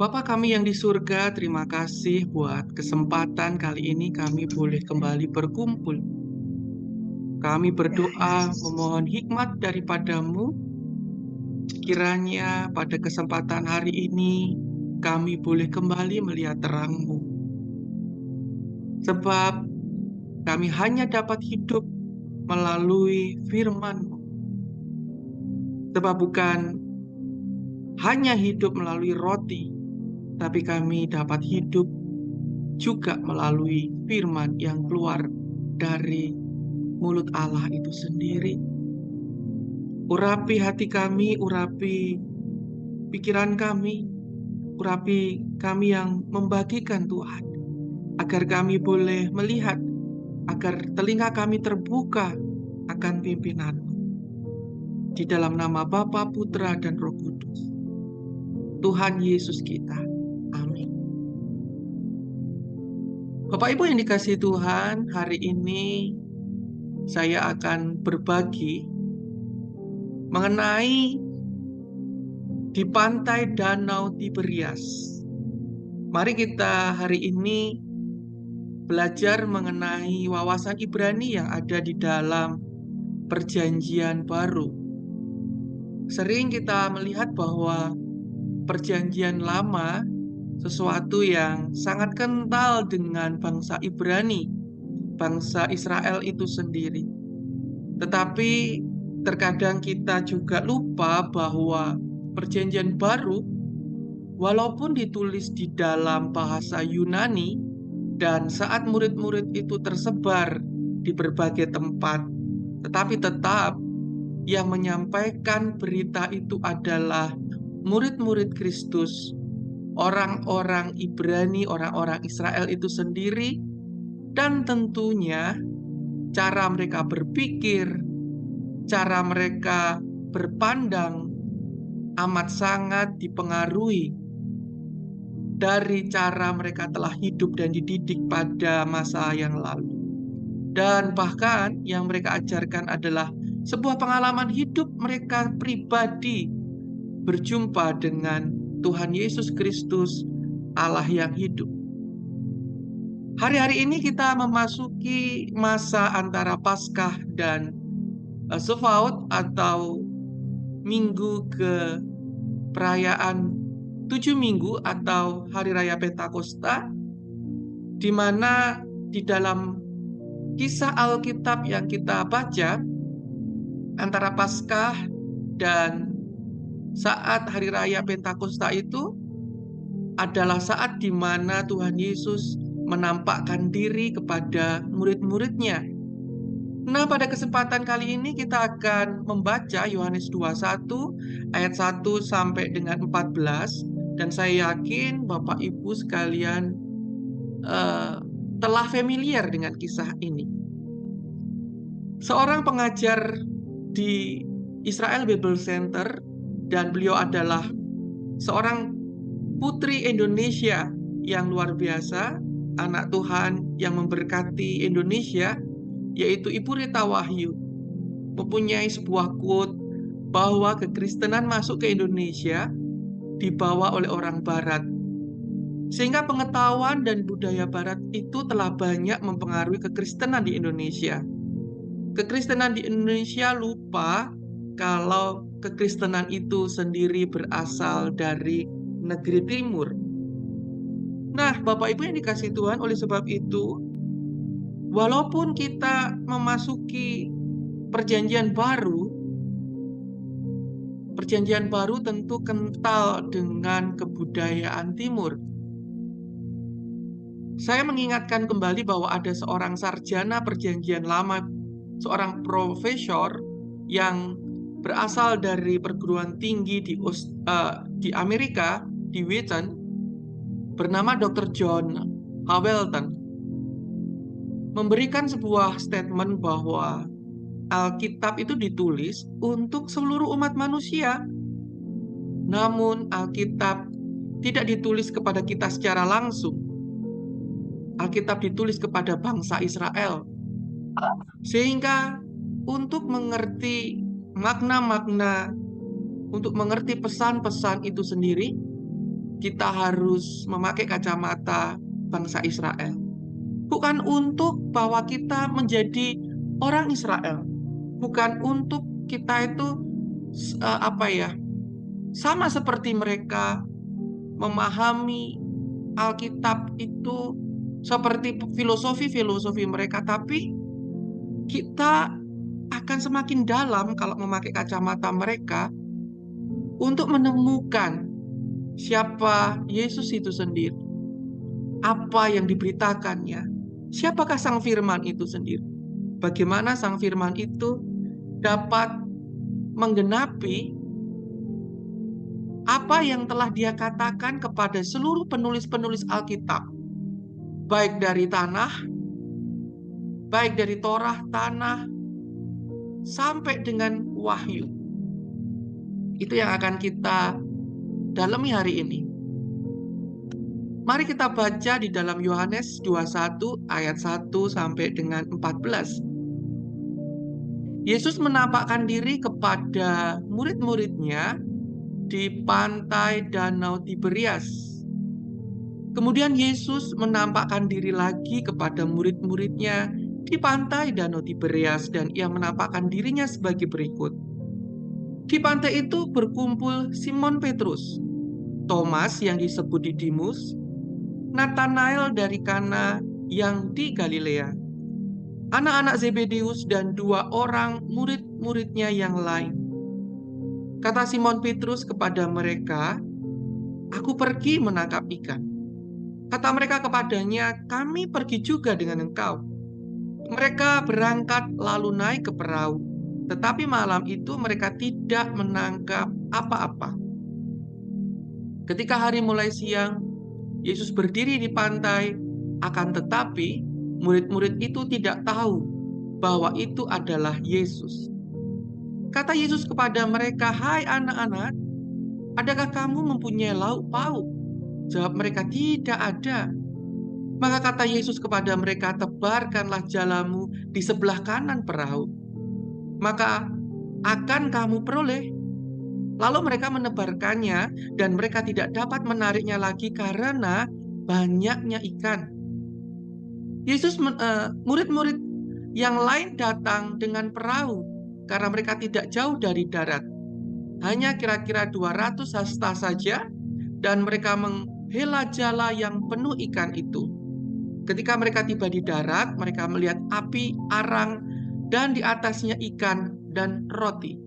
Bapa kami yang di surga, terima kasih buat kesempatan kali ini kami boleh kembali berkumpul. Kami berdoa memohon hikmat daripadamu, kiranya pada kesempatan hari ini kami boleh kembali melihat terang-Mu. Sebab kami hanya dapat hidup melalui firman-Mu. Sebab bukan hanya hidup melalui roti, tapi kami dapat hidup juga melalui firman yang keluar dari mulut Allah itu sendiri. Urapi hati kami, urapi pikiran kami, urapi kami yang membagikan Tuhan, agar kami boleh melihat, agar telinga kami terbuka akan pimpinan-Mu. Di dalam nama Bapa, Putra, dan Roh Kudus, Tuhan Yesus kita. Amin. Bapak Ibu yang dikasihi Tuhan, hari ini saya akan berbagi mengenai di pantai Danau Tiberias. Mari kita hari ini belajar mengenai wawasan Ibrani yang ada di dalam Perjanjian Baru. Sering kita melihat bahwa Perjanjian Lama sesuatu yang sangat kental dengan bangsa Ibrani, bangsa Israel itu sendiri. Tetapi terkadang kita juga lupa bahwa Perjanjian Baru, walaupun ditulis di dalam bahasa Yunani, dan saat murid-murid itu tersebar di berbagai tempat, tetapi tetap yang menyampaikan berita itu adalah murid-murid Kristus, orang-orang Ibrani, orang-orang Israel itu sendiri, dan tentunya cara mereka berpikir, cara mereka berpandang amat sangat dipengaruhi dari cara mereka telah hidup dan dididik pada masa yang lalu. Dan bahkan yang mereka ajarkan adalah sebuah pengalaman hidup mereka pribadi berjumpa dengan Tuhan Yesus Kristus, Allah yang hidup. Hari-hari ini kita memasuki masa antara Paskah dan Shavuot atau minggu ke perayaan 7 minggu atau Hari Raya Pentakosta, di mana di dalam kisah Alkitab yang kita baca antara Paskah dan saat Hari Raya Pentakosta itu adalah saat di mana Tuhan Yesus menampakkan diri kepada murid-muridnya. Nah, pada kesempatan kali ini kita akan membaca Yohanes 21 ayat 1 sampai dengan 14, dan saya yakin Bapak Ibu sekalian telah familiar dengan kisah ini. Seorang pengajar di Israel Bible Center, dan beliau adalah seorang putri Indonesia yang luar biasa, anak Tuhan yang memberkati Indonesia, yaitu Ibu Rita Wahyu, mempunyai sebuah quote bahwa kekristenan masuk ke Indonesia dibawa oleh orang Barat, sehingga pengetahuan dan budaya Barat itu telah banyak mempengaruhi kekristenan di Indonesia. Kekristenan di Indonesia lupa kalau kekristenan itu sendiri berasal dari negeri timur. Nah, Bapak Ibu yang dikasihi Tuhan, oleh sebab itu, walaupun kita memasuki Perjanjian Baru tentu kental dengan kebudayaan timur. Saya mengingatkan kembali bahwa ada seorang sarjana Perjanjian Lama, seorang profesor yang berasal dari perguruan tinggi di Amerika, di Wheaton, bernama Dr. John Hawelton, memberikan sebuah statement bahwa Alkitab itu ditulis untuk seluruh umat manusia. Namun Alkitab tidak ditulis kepada kita secara langsung. Alkitab ditulis kepada bangsa Israel. Sehingga untuk mengerti makna-makna, untuk mengerti pesan-pesan itu sendiri, kita harus memakai kacamata bangsa Israel. Bukan untuk bahwa kita menjadi orang Israel. Bukan untuk kita itu sama seperti mereka memahami Alkitab itu seperti filosofi-filosofi mereka, tapi kita akan semakin dalam kalau memakai kacamata mereka untuk menemukan siapa Yesus itu sendiri, apa yang diberitakannya, siapakah Sang Firman itu sendiri, bagaimana Sang Firman itu dapat menggenapi apa yang telah Dia katakan kepada seluruh penulis-penulis Alkitab, baik dari Torah, Tanah, sampai dengan Wahyu. Itu yang akan kita dalami hari ini. Mari kita baca di dalam Yohanes 21 ayat 1 sampai dengan 14. Yesus menampakkan diri kepada murid-muridnya di pantai Danau Tiberias. Kemudian Yesus menampakkan diri lagi kepada murid-muridnya di pantai Danau Tiberias, dan Ia menampakkan dirinya sebagai berikut. Di pantai itu berkumpul Simon Petrus, Thomas yang disebut Didimus, Nathanael dari Kana yang di Galilea, anak-anak Zebedeus, dan 2 orang murid-muridnya yang lain. Kata Simon Petrus kepada mereka, "Aku pergi menangkap ikan." Kata mereka kepadanya, "Kami pergi juga dengan engkau." Mereka berangkat lalu naik ke perahu, tetapi malam itu mereka tidak menangkap apa-apa. Ketika hari mulai siang, Yesus berdiri di pantai, akan tetapi murid-murid itu tidak tahu bahwa itu adalah Yesus. Kata Yesus kepada mereka, "Hai anak-anak, adakah kamu mempunyai lauk pauk?" Jawab mereka, "Tidak ada." Maka kata Yesus kepada mereka, "Tebarkanlah jalamu di sebelah kanan perahu, maka akan kamu peroleh." Lalu mereka menebarkannya, dan mereka tidak dapat menariknya lagi karena banyaknya ikan. Murid-murid yang lain datang dengan perahu karena mereka tidak jauh dari darat, hanya kira-kira 200 hasta saja, dan mereka menghela jala yang penuh ikan itu. Ketika mereka tiba di darat, mereka melihat api arang dan di atasnya ikan dan roti.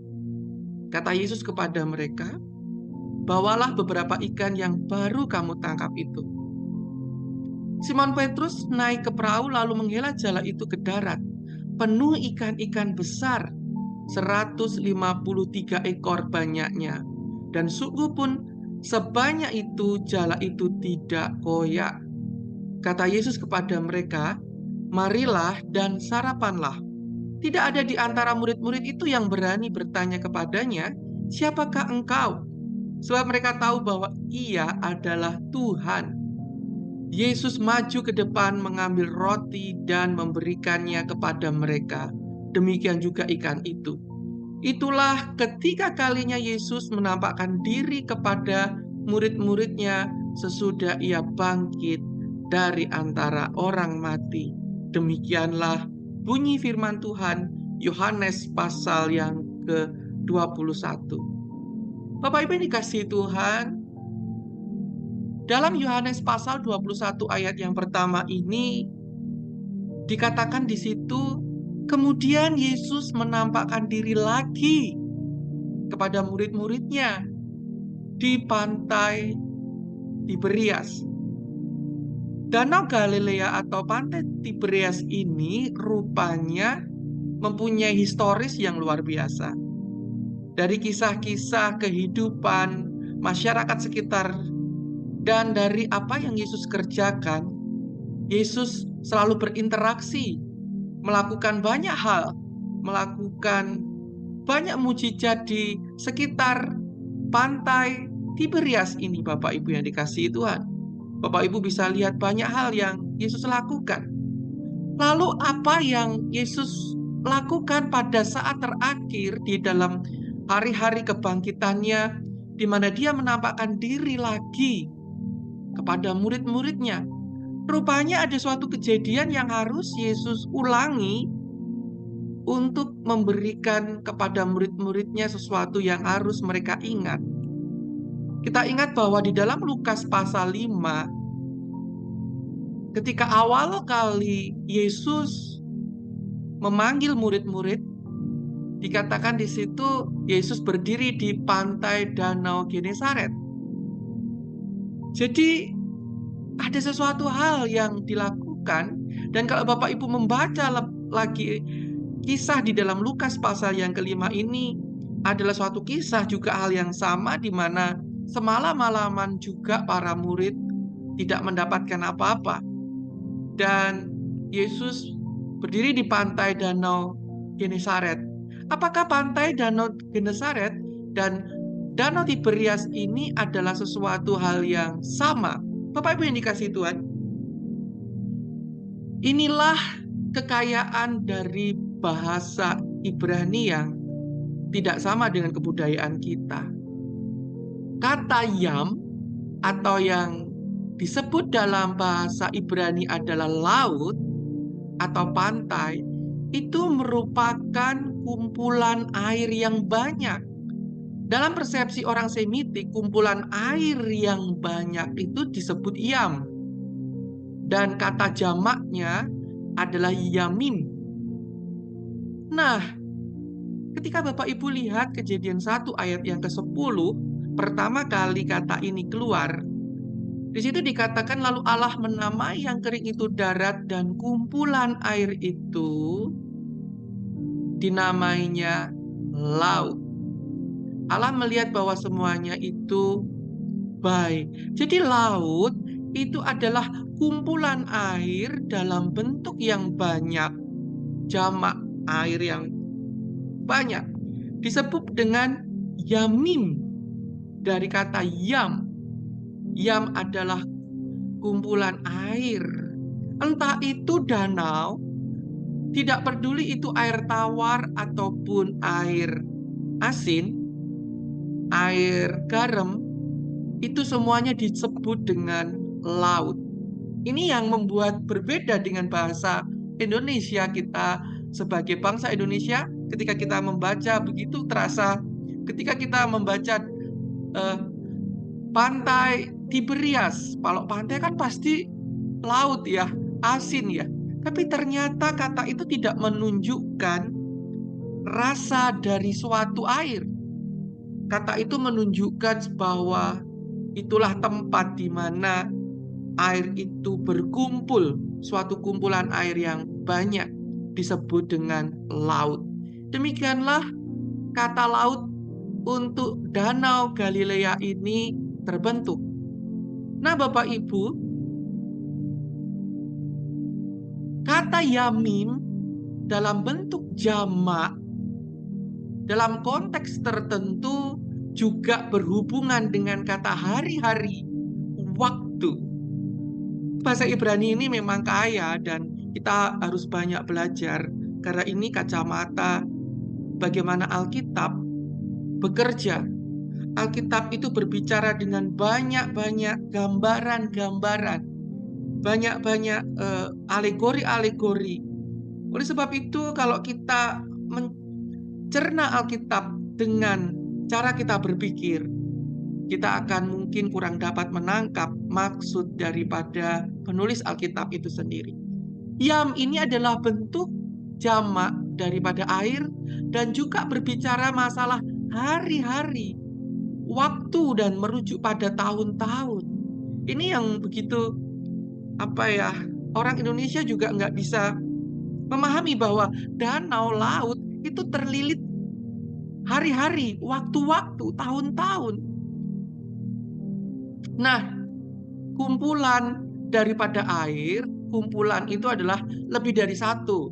Kata Yesus kepada mereka, "Bawalah beberapa ikan yang baru kamu tangkap itu." Simon Petrus naik ke perahu lalu menghela jala itu ke darat, penuh ikan-ikan besar, 153 ekor banyaknya, dan sungguh pun sebanyak itu jala itu tidak koyak. Kata Yesus kepada mereka, "Marilah dan sarapanlah." Tidak ada di antara murid-murid itu yang berani bertanya kepadanya, "Siapakah engkau?" Sebab mereka tahu bahwa Ia adalah Tuhan. Yesus maju ke depan mengambil roti dan memberikannya kepada mereka. Demikian juga ikan itu. Itulah ketiga kalinya Yesus menampakkan diri kepada murid-muridnya sesudah Ia bangkit dari antara orang mati. Demikianlah bunyi firman Tuhan, Yohanes pasal yang ke-21. Bapak Ibu yang dikasihi Tuhan, dalam Yohanes pasal 21 ayat yang pertama ini dikatakan di situ, kemudian Yesus menampakkan diri lagi kepada murid-muridnya di pantai Tiberias. Danau Galilea atau pantai Tiberias ini rupanya mempunyai historis yang luar biasa. Dari kisah-kisah kehidupan masyarakat sekitar dan dari apa yang Yesus kerjakan, Yesus selalu berinteraksi, melakukan banyak hal, melakukan banyak mujizat di sekitar pantai Tiberias ini, Bapak Ibu yang dikasihi Tuhan. Bapak Ibu bisa lihat banyak hal yang Yesus lakukan. Lalu apa yang Yesus lakukan pada saat terakhir di dalam hari-hari kebangkitannya, di mana Dia menampakkan diri lagi kepada murid-muridnya. Rupanya ada suatu kejadian yang harus Yesus ulangi untuk memberikan kepada murid-muridnya sesuatu yang harus mereka ingat. Kita ingat bahwa di dalam Lukas pasal 5, ketika awal kali Yesus memanggil murid-murid, dikatakan di situ Yesus berdiri di pantai Danau Genesaret. Jadi ada sesuatu hal yang dilakukan, dan kalau Bapak Ibu membaca lagi kisah di dalam Lukas pasal yang kelima ini, adalah suatu kisah juga hal yang sama, di mana semalam-malaman juga para murid tidak mendapatkan apa-apa. Dan Yesus berdiri di pantai Danau Genesaret. Apakah pantai Danau Genesaret dan Danau Tiberias ini adalah sesuatu hal yang sama? Bapak Ibu yang dikasihi Tuhan, inilah kekayaan dari bahasa Ibrani yang tidak sama dengan kebudayaan kita. Kata yam atau yang disebut dalam bahasa Ibrani adalah laut atau pantai, itu merupakan kumpulan air yang banyak. Dalam persepsi orang Semitik, kumpulan air yang banyak itu disebut yam. Dan kata jamaknya adalah yamim. Nah, ketika Bapak Ibu lihat Kejadian 1 ayat yang ke-10, pertama kali kata ini keluar, di situ dikatakan lalu Allah menamai yang kering itu darat, dan kumpulan air itu dinamainya laut. Allah melihat bahwa semuanya itu baik. Jadi laut itu adalah kumpulan air dalam bentuk yang banyak, jamak air yang banyak, disebut dengan yamim, dari kata yam. Yam adalah kumpulan air, entah itu danau, tidak peduli itu air tawar ataupun air asin, air garam, itu semuanya disebut dengan laut. Ini yang membuat berbeda dengan bahasa Indonesia. Kita sebagai bangsa Indonesia, ketika kita membaca begitu terasa, ketika kita membaca pantai Tiberias, kalau pantai kan pasti laut ya, asin ya. Tapi ternyata kata itu tidak menunjukkan rasa dari suatu air. Kata itu menunjukkan bahwa itulah tempat di mana air itu berkumpul, suatu kumpulan air yang banyak, disebut dengan laut. Demikianlah kata laut untuk Danau Galilea ini terbentuk. Nah, Bapak Ibu, kata yamim dalam bentuk jamak dalam konteks tertentu juga berhubungan dengan kata hari-hari, waktu. Bahasa Ibrani ini memang kaya dan kita harus banyak belajar, karena ini kacamata bagaimana Alkitab bekerja. Alkitab itu berbicara dengan banyak-banyak gambaran-gambaran, banyak-banyak alegori-alegori. Oleh sebab itu, kalau kita mencerna Alkitab dengan cara kita berpikir, kita akan mungkin kurang dapat menangkap maksud daripada penulis Alkitab itu sendiri. Yam ini adalah bentuk jamak daripada air dan juga berbicara masalah hari-hari, waktu, dan merujuk pada tahun-tahun. Ini yang begitu orang Indonesia juga nggak bisa memahami bahwa danau, laut itu terlilit hari-hari, waktu-waktu, tahun-tahun. Nah, kumpulan daripada air, kumpulan itu adalah lebih dari satu.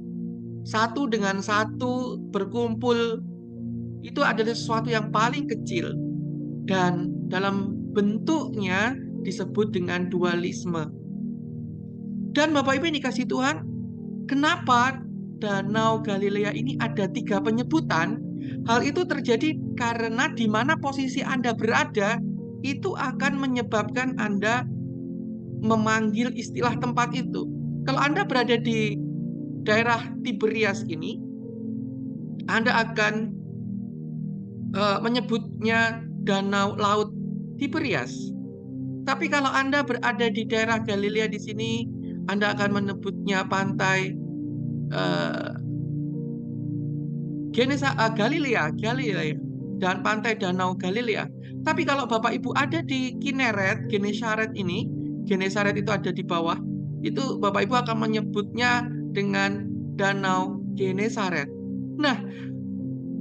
Satu dengan satu berkumpul, itu adalah sesuatu yang paling kecil. Dan dalam bentuknya disebut dengan dualisme. Dan Bapak Ibu yang dikasihi Tuhan, kenapa Danau Galilea ini ada 3 penyebutan? Hal itu terjadi karena di mana posisi Anda berada, itu akan menyebabkan Anda memanggil istilah tempat itu. Kalau Anda berada di daerah Tiberias ini, Anda akan menyebutnya Danau Laut Tiberias. Tapi kalau Anda berada di daerah Galilea di sini, Anda akan menyebutnya pantai Galilea dan pantai Danau Galilea. Tapi kalau Bapak Ibu ada di Kineret, Genesaret ini, Genesaret itu ada di bawah, itu Bapak Ibu akan menyebutnya dengan Danau Genesaret. Nah,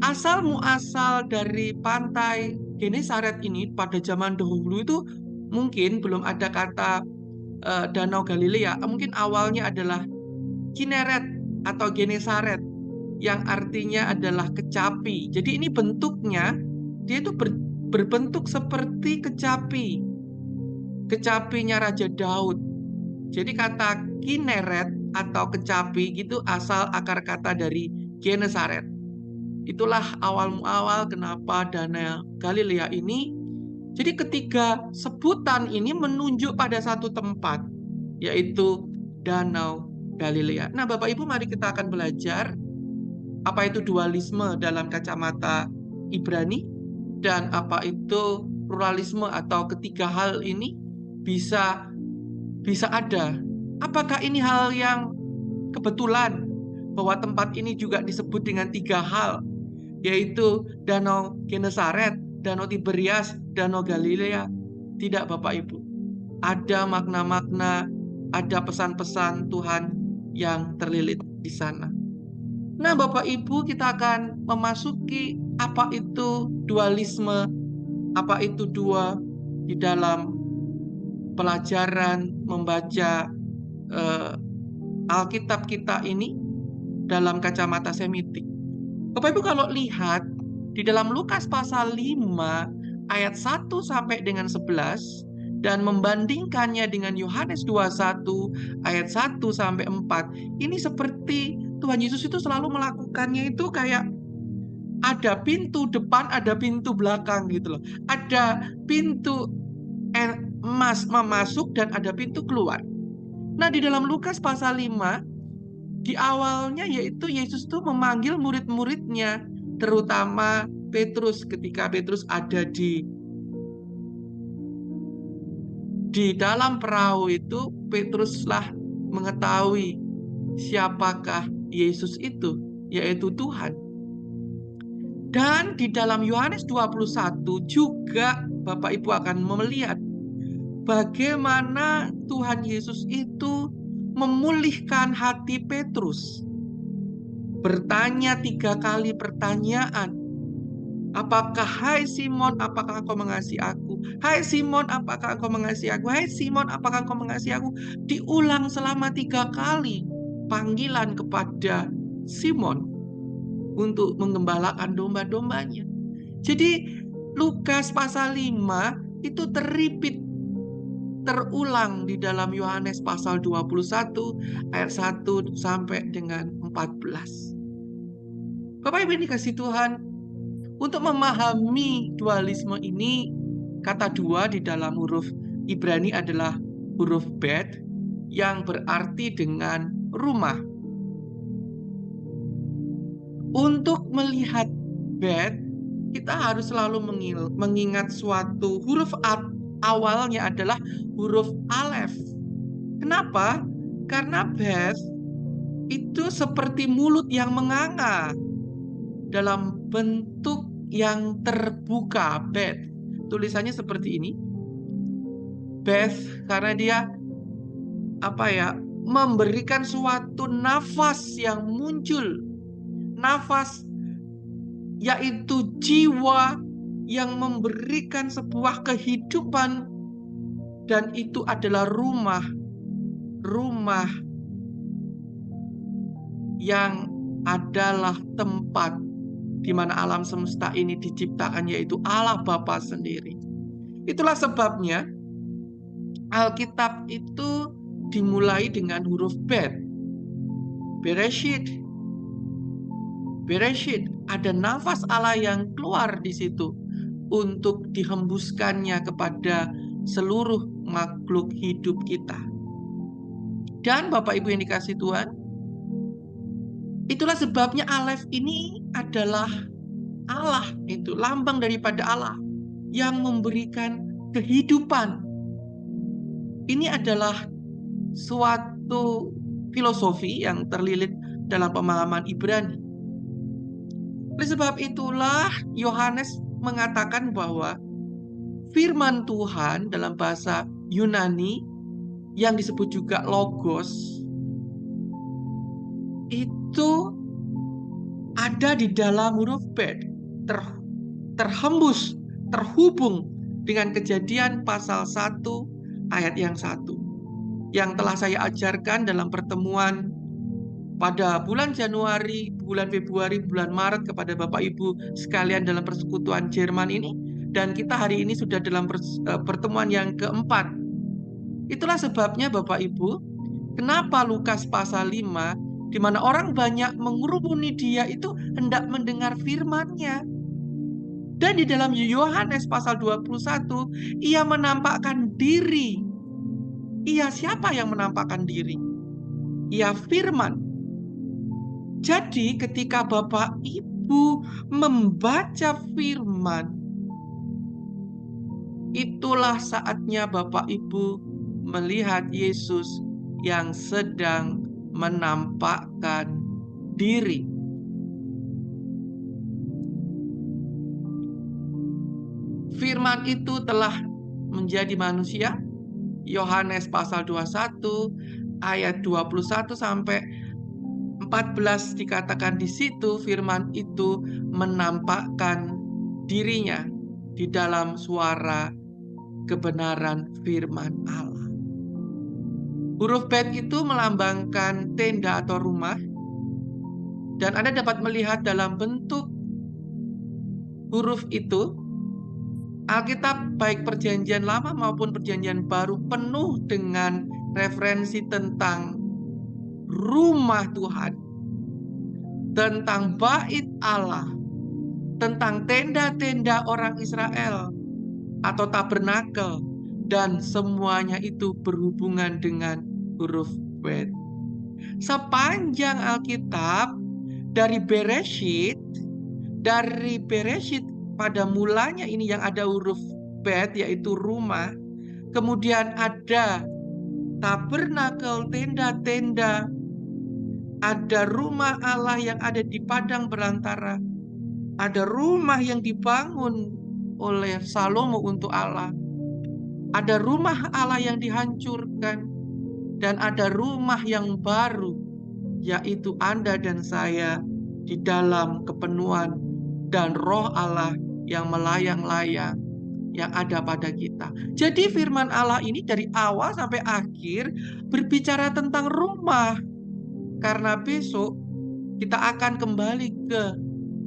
asal muasal dari pantai Genesaret ini pada zaman dahulu itu mungkin belum ada kata Danau Galilea, mungkin awalnya adalah Kineret atau Genesaret yang artinya adalah kecapi. Jadi ini bentuknya dia itu berbentuk seperti kecapi. Kecapinya Raja Daud. Jadi kata Kineret atau kecapi gitu asal akar kata dari Genesaret. Itulah awal kenapa Danau Galilea ini. Jadi ketiga sebutan ini menunjuk pada satu tempat, yaitu Danau Galilea. Nah, Bapak Ibu, mari kita akan belajar apa itu dualisme dalam kacamata Ibrani dan apa itu pluralisme atau ketiga hal ini bisa ada. Apakah ini hal yang kebetulan bahwa tempat ini juga disebut dengan tiga hal, yaitu Danau Genesaret, Danau Tiberias, Danau Galilea? Tidak, Bapak Ibu. Ada makna-makna, ada pesan-pesan Tuhan yang terlilit di sana. Nah, Bapak Ibu, kita akan memasuki apa itu dualisme, apa itu dua di dalam pelajaran membaca Alkitab kita ini dalam kacamata Semitik. Bapak Ibu kalau lihat di dalam Lukas pasal 5 ayat 1 sampai dengan 11 dan membandingkannya dengan Yohanes 21 ayat 1 sampai 4, ini seperti Tuhan Yesus itu selalu melakukannya itu kayak ada pintu depan, ada pintu belakang gitu loh. Ada pintu masuk dan ada pintu keluar. Nah, di dalam Lukas pasal 5 di awalnya yaitu Yesus itu memanggil murid-muridnya, terutama Petrus. Ketika Petrus ada di dalam perahu itu, Petruslah mengetahui siapakah Yesus itu, yaitu Tuhan. Dan di dalam Yohanes 21 juga Bapak Ibu akan melihat bagaimana Tuhan Yesus itu memulihkan hati Petrus. Bertanya 3 kali pertanyaan. Apakah, hai Simon, apakah engkau mengasihi aku? Hai Simon, apakah engkau mengasihi aku? Hai Simon, apakah engkau mengasihi aku? Diulang selama 3 kali panggilan kepada Simon untuk mengembalakan domba-dombanya. Jadi Lukas pasal 5 itu terulang di dalam Yohanes pasal 21 ayat 1 sampai dengan 14. Bapak Ibu dikasih Tuhan, untuk memahami dualisme ini, kata dua di dalam huruf Ibrani adalah huruf bet yang berarti dengan rumah. Untuk melihat bet, kita harus selalu mengingat suatu huruf awalnya adalah huruf alef. Kenapa? Karena bet itu seperti mulut yang menganga dalam bentuk yang terbuka. Bet tulisannya seperti ini. Bet karena dia memberikan suatu nafas yang muncul. Nafas yaitu jiwa yang memberikan sebuah kehidupan, dan itu adalah rumah yang adalah tempat di mana alam semesta ini diciptakan, yaitu Allah Bapa sendiri. Itulah sebabnya Alkitab itu dimulai dengan huruf bet. Bereshit, ada nafas Allah yang keluar di situ untuk dihembuskannya kepada seluruh makhluk hidup kita. Dan Bapak Ibu yang dikasihi Tuhan, itulah sebabnya Aleph ini adalah Allah, itu lambang daripada Allah yang memberikan kehidupan. Ini adalah suatu filosofi yang terlilit dalam pemahaman Ibrani. Oleh sebab itulah Yohanes mengatakan bahwa firman Tuhan dalam bahasa Yunani yang disebut juga logos itu ada di dalam huruf Bet, terhembus, terhubung dengan Kejadian pasal 1 ayat yang 1 yang telah saya ajarkan dalam pertemuan pada bulan Januari, bulan Februari, bulan Maret kepada Bapak Ibu sekalian dalam persekutuan Jerman ini. Dan kita hari ini sudah dalam pertemuan yang keempat. Itulah sebabnya Bapak Ibu, kenapa Lukas pasal 5, di mana orang banyak mengurumuni dia itu hendak mendengar firman-Nya. Dan di dalam Yohanes pasal 21, ia menampakkan diri. Ia siapa yang menampakkan diri? Ia firman. Jadi ketika Bapak Ibu membaca firman, itulah saatnya Bapak Ibu melihat Yesus yang sedang menampakkan diri. Firman itu telah menjadi manusia. Yohanes pasal 21 ayat 21 sampai 14 dikatakan di situ firman itu menampakkan dirinya di dalam suara kebenaran firman Allah. Huruf Bet itu melambangkan tenda atau rumah, dan Anda dapat melihat dalam bentuk huruf itu Alkitab baik perjanjian lama maupun perjanjian baru penuh dengan referensi tentang rumah Tuhan, tentang bait Allah, tentang tenda-tenda orang Israel atau tabernakel, dan semuanya itu berhubungan dengan huruf Bet. Sepanjang Alkitab dari Bereshit pada mulanya ini yang ada huruf Bet yaitu rumah, kemudian ada tabernakel, tenda-tenda, ada rumah Allah yang ada di padang belantara, ada rumah yang dibangun oleh Salomo untuk Allah, ada rumah Allah yang dihancurkan, dan ada rumah yang baru, yaitu Anda dan saya di dalam kepenuhan dan roh Allah yang melayang-layang yang ada pada kita. Jadi firman Allah ini dari awal sampai akhir berbicara tentang rumah. Karena besok kita akan kembali ke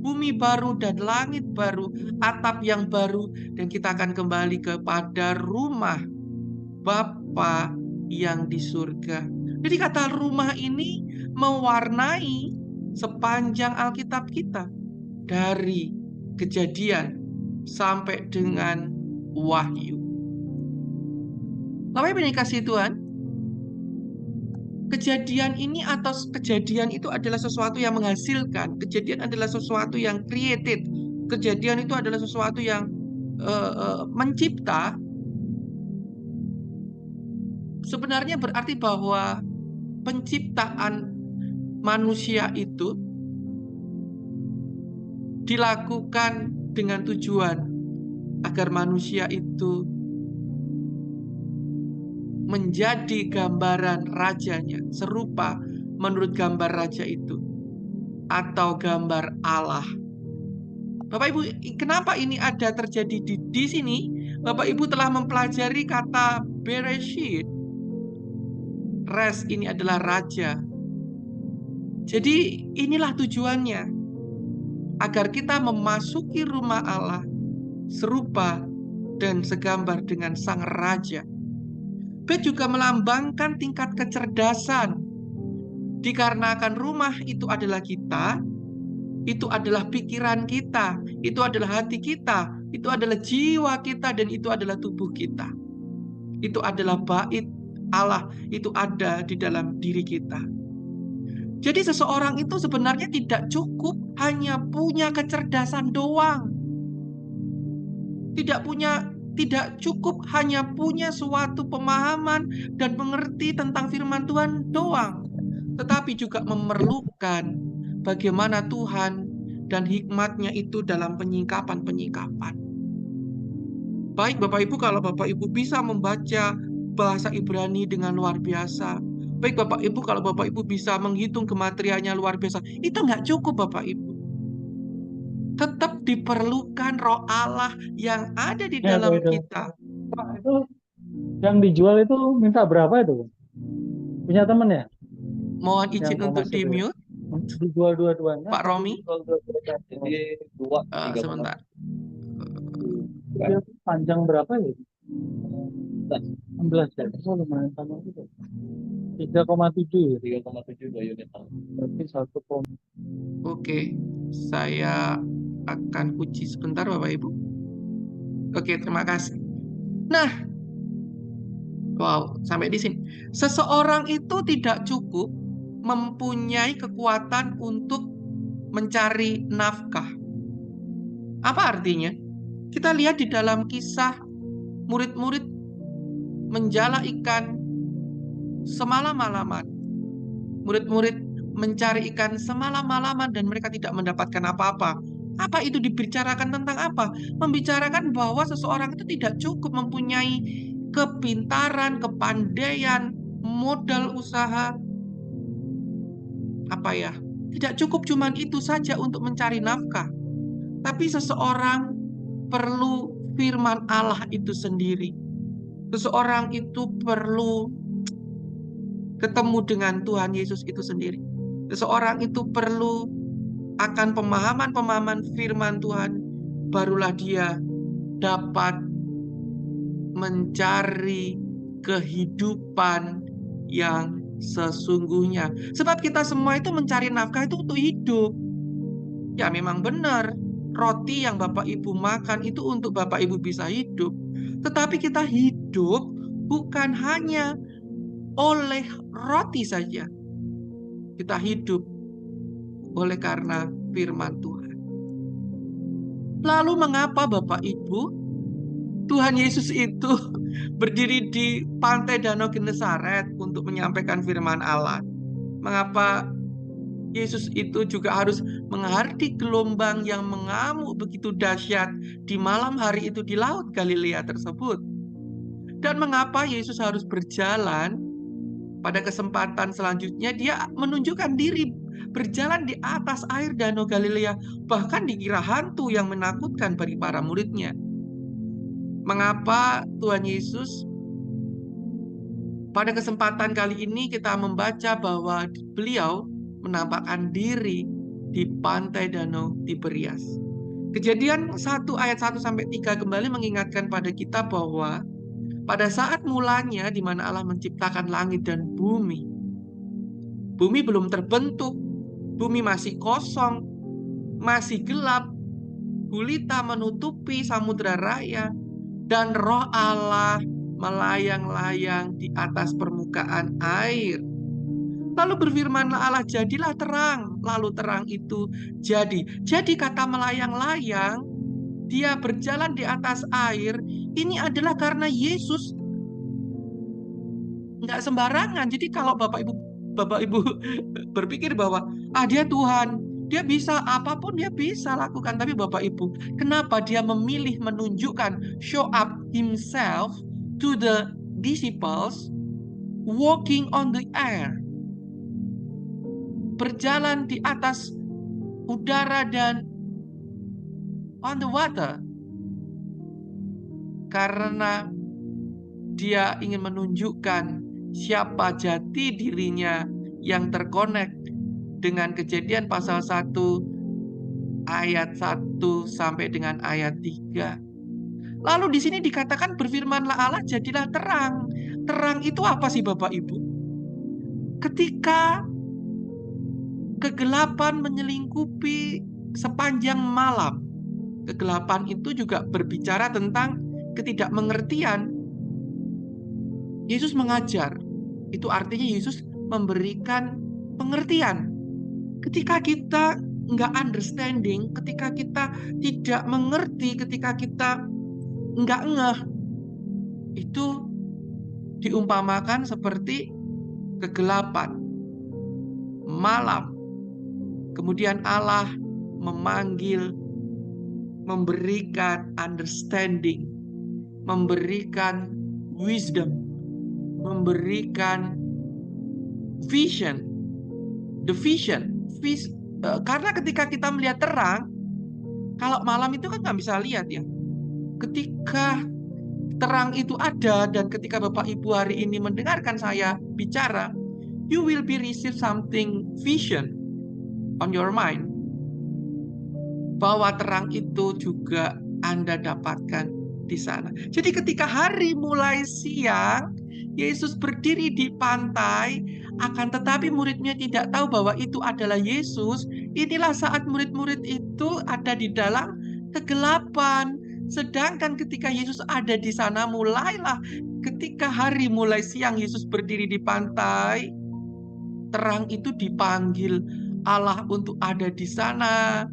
bumi baru dan langit baru, atap yang baru, dan kita akan kembali kepada rumah Bapa yang di surga. Jadi kata rumah ini mewarnai sepanjang Alkitab kita, dari Kejadian sampai dengan Wahyu. Bapak Ibu yang dikasihi Tuhan, kejadian ini atau kejadian itu adalah sesuatu yang menghasilkan. Kejadian adalah sesuatu yang created. Kejadian itu adalah sesuatu yang mencipta. Sebenarnya berarti bahwa penciptaan manusia itu dilakukan dengan tujuan agar manusia itu menjadi gambaran rajanya, serupa menurut gambar raja itu, atau gambar Allah. Bapak Ibu, kenapa ini ada terjadi di sini? Bapak Ibu telah mempelajari kata Bereshit. Res ini adalah raja. Jadi inilah tujuannya, agar kita memasuki rumah Allah serupa dan segambar dengan sang raja. Bet juga melambangkan tingkat kecerdasan. Dikarenakan rumah itu adalah kita, itu adalah pikiran kita, itu adalah hati kita, itu adalah jiwa kita, dan itu adalah tubuh kita. itu adalah bait Allah, itu ada di dalam diri kita. Jadi seseorang itu sebenarnya tidak cukup hanya punya kecerdasan doang. Tidak cukup hanya punya suatu pemahaman dan mengerti tentang firman Tuhan doang. Tetapi juga memerlukan bagaimana Tuhan dan hikmatnya itu dalam penyingkapan-penyingkapan. Baik Bapak Ibu, kalau Bapak Ibu bisa membaca bahasa Ibrani dengan luar biasa. Baik Bapak Ibu, kalau Bapak Ibu bisa menghitung gematriannya luar biasa. Itu nggak cukup Bapak Ibu. Tetap diperlukan Roh Allah yang ada di Ya, dalam itu. kita. Pak, itu yang dijual itu minta berapa itu? Punya temen ya? Mohon Yang izin mau untuk masuk ya? di-mute, Dijual dua-duanya Pak atau Romi. dijual dua-duanya? Jadi dua, tiga Sebentar. Dia panjang berapa ya? 16 ya? Oh, lumayan panjang juga. 3,7 ya? 3,7 2 unit. Berarti 1, Oke, saya akan uji sebentar Bapak Ibu. Oke, terima kasih. Nah, wow, sampai di sini. Seseorang itu tidak cukup mempunyai kekuatan untuk mencari nafkah. Apa artinya? Kita lihat di dalam kisah murid-murid menjala ikan semalam-malaman. Murid-murid mencari ikan semalam-malaman dan mereka tidak mendapatkan apa-apa. Apa itu dibicarakan tentang apa? Membicarakan bahwa seseorang itu tidak cukup mempunyai kepintaran, kepandaian, modal usaha. Apa ya? Tidak cukup cuman itu saja untuk mencari nafkah. Tapi seseorang perlu firman Allah itu sendiri. Seseorang itu perlu ketemu dengan Tuhan Yesus itu sendiri. Seseorang itu perlu akan pemahaman-pemahaman firman Tuhan, barulah dia dapat mencari kehidupan yang sesungguhnya. Sebab kita semua itu mencari nafkah itu untuk hidup. Ya memang benar, roti yang Bapak Ibu makan itu untuk Bapak Ibu bisa hidup. Tetapi kita hidup bukan hanya oleh roti saja. Kita hidup oleh karena firman Tuhan. Lalu mengapa Bapak Ibu Tuhan Yesus itu berdiri di pantai Danau Genesaret untuk menyampaikan firman Allah? Mengapa Yesus itu juga harus menghadapi gelombang yang mengamuk begitu dahsyat di malam hari itu di Laut Galilea tersebut? Dan mengapa Yesus harus berjalan pada kesempatan selanjutnya dia menunjukkan diri berjalan di atas air Danau Galilea, bahkan dikira hantu yang menakutkan bagi para muridnya. Mengapa Tuhan Yesus pada kesempatan kali ini kita membaca bahwa beliau menampakkan diri di pantai Danau Tiberias. Kejadian 1 ayat 1 sampai 3 kembali mengingatkan pada kita bahwa pada saat mulanya di mana Allah menciptakan langit dan bumi, bumi belum terbentuk, bumi masih kosong, masih gelap, gulita menutupi samudra raya, dan Roh Allah melayang-layang di atas permukaan air. Lalu berfirmanlah Allah, jadilah terang. Lalu terang itu jadi. Jadi kata melayang-layang, dia berjalan di atas air, ini adalah karena Yesus nggak sembarangan. Jadi kalau Bapak Ibu berpikir bahwa dia Tuhan, dia bisa apapun dia bisa lakukan. Tapi Bapak Ibu, kenapa dia memilih menunjukkan show up himself to the disciples walking on the air, berjalan di atas udara dan on the water? Karena dia ingin menunjukkan siapa jati dirinya yang terkonek dengan Kejadian pasal 1 ayat 1 sampai dengan ayat 3. Lalu di sini dikatakan berfirmanlah Allah jadilah terang. Terang itu apa sih Bapak Ibu? Ketika kegelapan menyelingkupi sepanjang malam, kegelapan itu juga berbicara tentang ketidakmengertian. Yesus mengajar. Itu artinya Yesus memberikan pengertian. Ketika kita nggak understanding, ketika kita tidak mengerti, ketika kita nggak ngeh, itu diumpamakan seperti kegelapan, malam. Kemudian Allah memanggil, memberikan understanding, memberikan wisdom, memberikan vision. The vision. Karena ketika kita melihat terang, kalau malam itu kan nggak bisa lihat ya. Ketika terang itu ada dan ketika Bapak Ibu hari ini mendengarkan saya bicara, you will be receive something vision on your mind. Bahwa terang itu juga Anda dapatkan di sana. Jadi ketika hari mulai siang, Yesus berdiri di pantai, akan tetapi muridnya tidak tahu bahwa itu adalah Yesus. Inilah saat murid-murid itu ada di dalam kegelapan. Sedangkan ketika Yesus ada di sana, mulailah ketika hari mulai siang, Yesus berdiri di pantai, terang itu dipanggil Allah untuk ada di sana.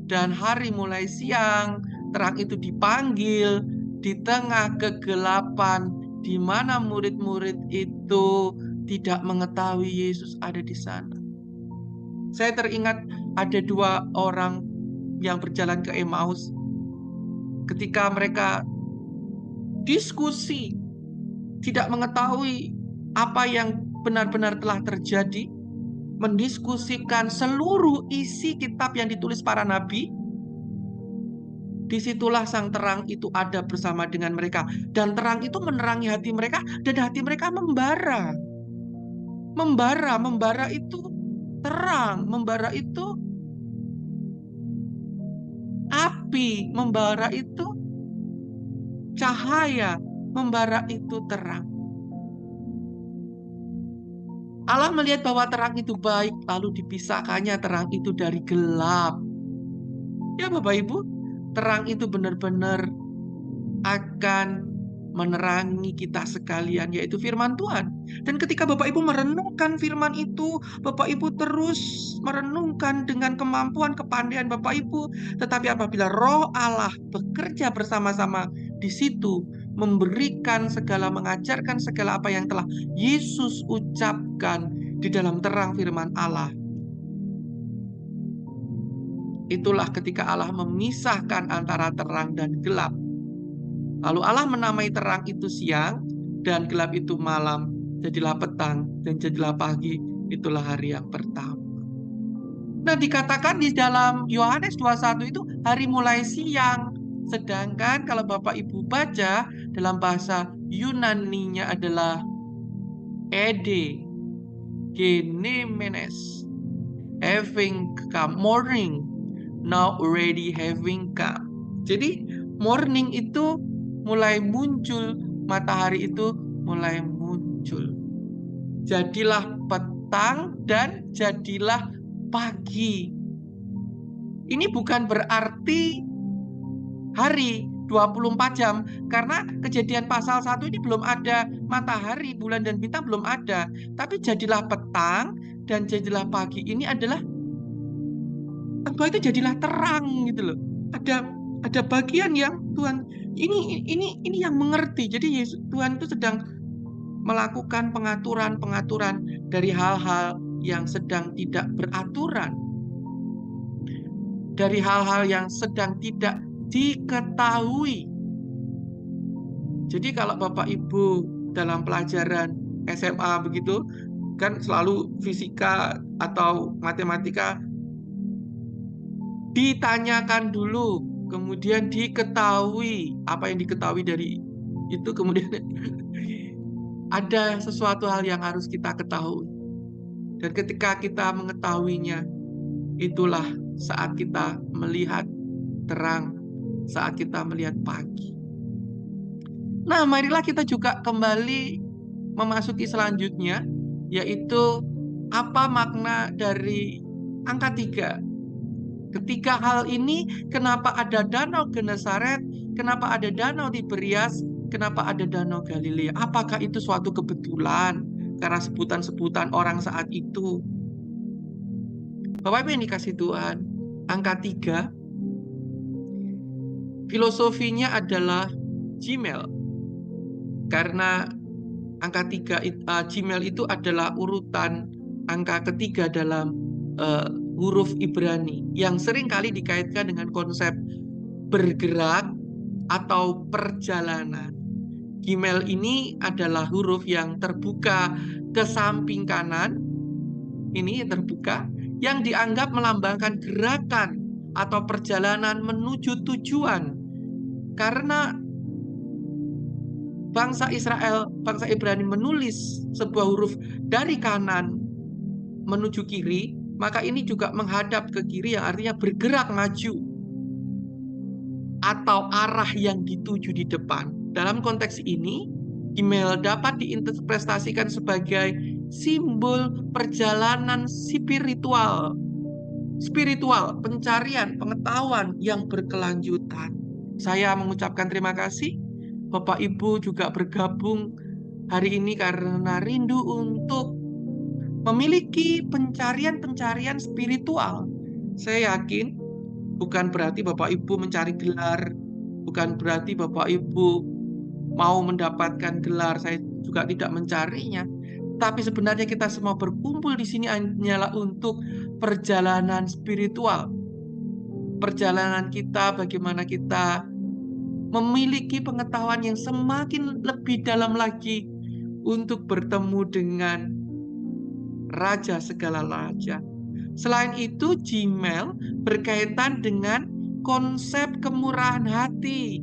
Dan hari mulai siang, terang itu dipanggil di tengah kegelapan, di mana murid-murid itu tidak mengetahui Yesus ada di sana. Saya teringat ada 2 orang yang berjalan ke Emmaus. Ketika mereka diskusi, tidak mengetahui apa yang benar-benar telah terjadi, mendiskusikan seluruh isi kitab yang ditulis para nabi, disitulah sang terang itu ada bersama dengan mereka. Dan terang itu menerangi hati mereka, dan hati mereka membara. Membara itu terang, membara itu api, membara itu cahaya, membara itu terang. Allah melihat bahwa terang itu baik, lalu dipisahkannya terang itu dari gelap. Ya Bapak Ibu, terang itu benar-benar akan menerangi kita sekalian, yaitu firman Tuhan. Dan ketika Bapak Ibu merenungkan firman itu, Bapak Ibu terus merenungkan dengan kemampuan kepandaian Bapak Ibu. Tetapi apabila Roh Allah bekerja bersama-sama di situ, memberikan segala, mengajarkan segala apa yang telah Yesus ucapkan di dalam terang firman Allah, itulah ketika Allah memisahkan antara terang dan gelap. Lalu Allah menamai terang itu siang dan gelap itu malam. Jadilah petang dan jadilah pagi. Itulah hari yang pertama. Nah, dikatakan di dalam Yohanes 21 itu hari mulai siang. Sedangkan kalau Bapak Ibu baca dalam bahasa Yunani-nya adalah ede, genemenes, having come, morning, now already having come. Jadi morning itu mulai muncul, matahari itu mulai muncul. Jadilah petang dan jadilah pagi. Ini bukan berarti hari 24 jam, karena Kejadian pasal 1 ini belum ada matahari, bulan dan bintang belum ada. Tapi jadilah petang dan jadilah pagi ini adalah apa itu, jadilah terang gitu loh. Ada bagian yang Tuhan ini yang mengerti. Jadi Tuhan itu sedang melakukan pengaturan dari hal-hal yang sedang tidak beraturan, dari hal-hal yang sedang tidak diketahui. Jadi kalau Bapak Ibu dalam pelajaran SMA begitu, kan selalu fisika atau matematika ditanyakan dulu, kemudian diketahui. Apa yang diketahui dari itu, kemudian ada sesuatu hal yang harus kita ketahui. Dan ketika kita mengetahuinya, itulah saat kita melihat terang, saat kita melihat pagi. Nah, marilah kita juga kembali memasuki selanjutnya, yaitu apa makna dari angka 3. Ketiga hal ini, kenapa ada danau Genesaret, kenapa ada danau Tiberias, kenapa ada Danau Galilea? Apakah itu suatu kebetulan karena sebutan-sebutan orang saat itu? Bapak Ibu yang dikasih Tuhan, angka 3, filosofinya adalah Gmail. Karena angka 3, Gmail itu adalah urutan angka ketiga dalam huruf Ibrani yang sering kali dikaitkan dengan konsep bergerak atau perjalanan. Gmail ini adalah huruf yang terbuka ke samping kanan, ini terbuka, yang dianggap melambangkan gerakan atau perjalanan menuju tujuan. Karena bangsa Israel, bangsa Ibrani menulis sebuah huruf dari kanan menuju kiri, maka ini juga menghadap ke kiri yang artinya bergerak maju atau arah yang dituju di depan. Dalam konteks ini, email dapat diinterpretasikan sebagai simbol perjalanan spiritual, pencarian, pengetahuan yang berkelanjutan. Saya mengucapkan terima kasih. Bapak Ibu juga bergabung hari ini karena rindu untuk memiliki pencarian-pencarian spiritual. Saya yakin bukan berarti Bapak Ibu mencari gelar, bukan berarti Bapak Ibu mau mendapatkan gelar, saya juga tidak mencarinya. Tapi sebenarnya kita semua berkumpul di sini hanyalah untuk perjalanan spiritual. Perjalanan kita, bagaimana kita memiliki pengetahuan yang semakin lebih dalam lagi untuk bertemu dengan Raja segala raja. Selain itu, Gmail berkaitan dengan konsep kemurahan hati.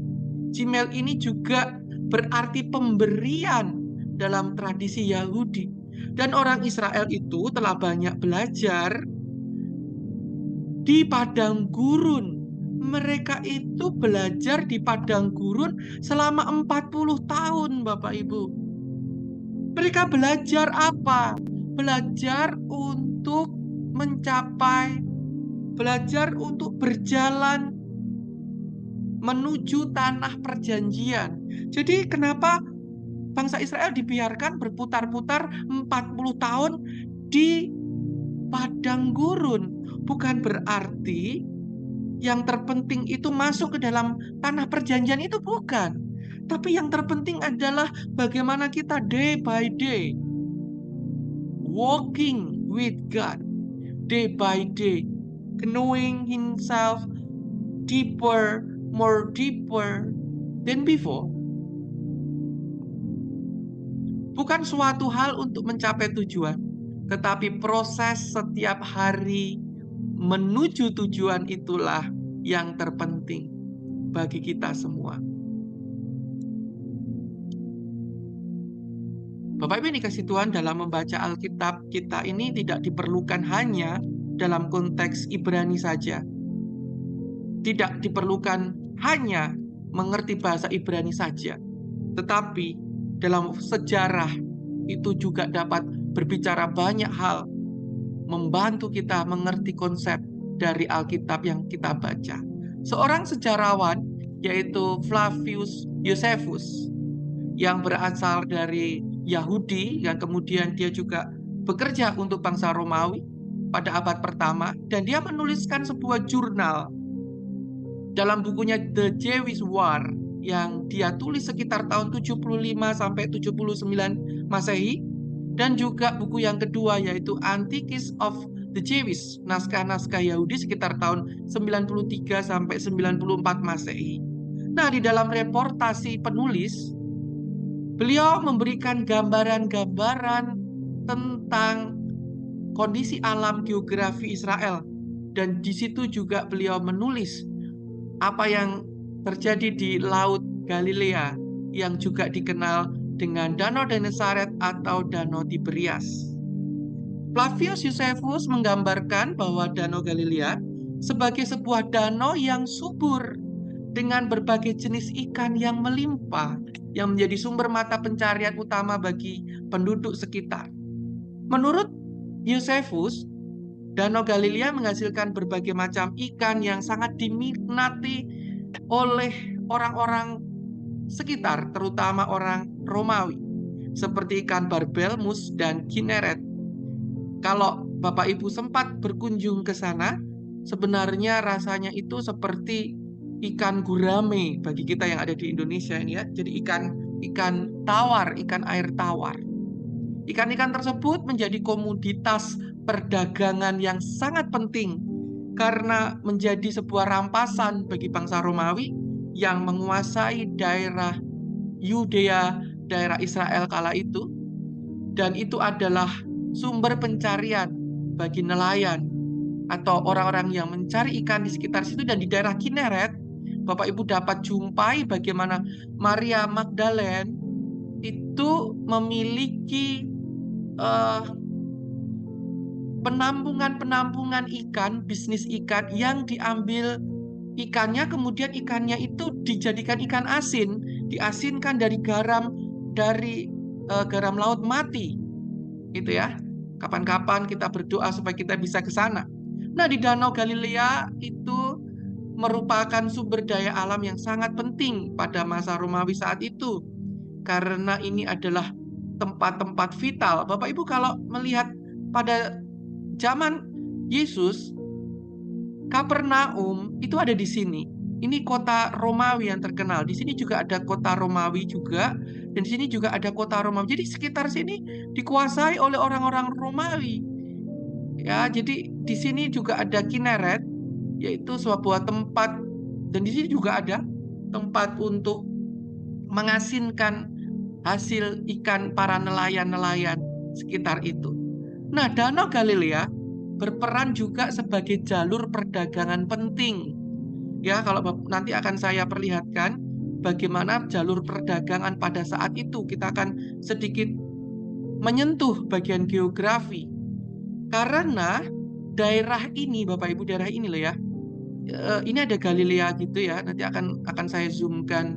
Gmail ini juga berarti pemberian dalam tradisi Yahudi. Dan orang Israel itu telah banyak belajar di padang gurun. Mereka itu belajar di padang gurun selama 40 tahun, Bapak Ibu. Mereka belajar apa? Belajar untuk mencapai, belajar untuk berjalan menuju tanah perjanjian. Jadi kenapa bangsa Israel dibiarkan berputar-putar 40 tahun di padang gurun? Bukan berarti yang terpenting itu masuk ke dalam tanah perjanjian, itu bukan. Tapi yang terpenting adalah bagaimana kita day by day walking with God, day by day, knowing Himself deeper, more deeper than before. Bukan suatu hal untuk mencapai tujuan, tetapi proses setiap hari menuju tujuan itulah yang terpenting bagi kita semua. Bapak Ibu yang dikasih Tuhan, dalam membaca Alkitab kita ini tidak diperlukan hanya dalam konteks Ibrani saja. Tidak diperlukan hanya mengerti bahasa Ibrani saja. Tetapi dalam sejarah itu juga dapat berbicara banyak hal, membantu kita mengerti konsep dari Alkitab yang kita baca. Seorang sejarawan yaitu Flavius Josephus yang berasal dari Yahudi, yang kemudian dia juga bekerja untuk bangsa Romawi pada abad pertama, dan dia menuliskan sebuah jurnal dalam bukunya The Jewish War yang dia tulis sekitar tahun 75 sampai 79 Masehi, dan juga buku yang kedua yaitu Antiquities of the Jewish, naskah-naskah Yahudi sekitar tahun 93 sampai 94 Masehi. Nah, di dalam reportasi penulis, beliau memberikan gambaran-gambaran tentang kondisi alam geografi Israel. Dan di situ juga beliau menulis apa yang terjadi di Laut Galilea yang juga dikenal dengan Danau Genesaret atau Danau Tiberias. Flavius Josephus menggambarkan bahwa Danau Galilea sebagai sebuah danau yang subur dengan berbagai jenis ikan yang melimpah, yang menjadi sumber mata pencarian utama bagi penduduk sekitar. Menurut Josephus, Danau Galilea menghasilkan berbagai macam ikan yang sangat diminati oleh orang-orang sekitar, terutama orang Romawi, seperti ikan barbel, mus, dan kineret. Kalau Bapak Ibu sempat berkunjung ke sana, sebenarnya rasanya itu seperti ikan gurame bagi kita yang ada di Indonesia ini ya. Jadi ikan tawar, ikan air tawar. Ikan-ikan tersebut menjadi komoditas perdagangan yang sangat penting karena menjadi sebuah rampasan bagi bangsa Romawi yang menguasai daerah Yudea, daerah Israel kala itu, dan itu adalah sumber pencarian bagi nelayan atau orang-orang yang mencari ikan di sekitar situ. Dan di daerah Kineret, Bapak Ibu dapat jumpai bagaimana Maria Magdalene itu memiliki penampungan ikan, bisnis ikan yang diambil ikannya, kemudian ikannya itu dijadikan ikan asin, diasinkan dari garam laut mati. Itu ya. Kapan-kapan kita berdoa supaya kita bisa ke sana. Nah, di Danau Galilea itu merupakan sumber daya alam yang sangat penting pada masa Romawi saat itu. Karena ini adalah tempat-tempat vital. Bapak Ibu kalau melihat pada zaman Yesus, Kapernaum itu ada di sini. Ini kota Romawi yang terkenal. Di sini juga ada kota Romawi juga. Dan di sini juga ada kota Romawi. Jadi sekitar sini dikuasai oleh orang-orang Romawi. Ya, jadi di sini juga ada Kineret, yaitu sebuah tempat. Dan di sini juga ada tempat untuk mengasinkan hasil ikan para nelayan-nelayan sekitar itu. Nah, Danau Galilea berperan juga sebagai jalur perdagangan penting. Ya, kalau nanti akan saya perlihatkan bagaimana jalur perdagangan pada saat itu. Kita akan sedikit menyentuh bagian geografi. Karena daerah ini, Bapak Ibu, daerah ini loh ya. Ini ada Galilea gitu ya. Nanti akan saya zoomkan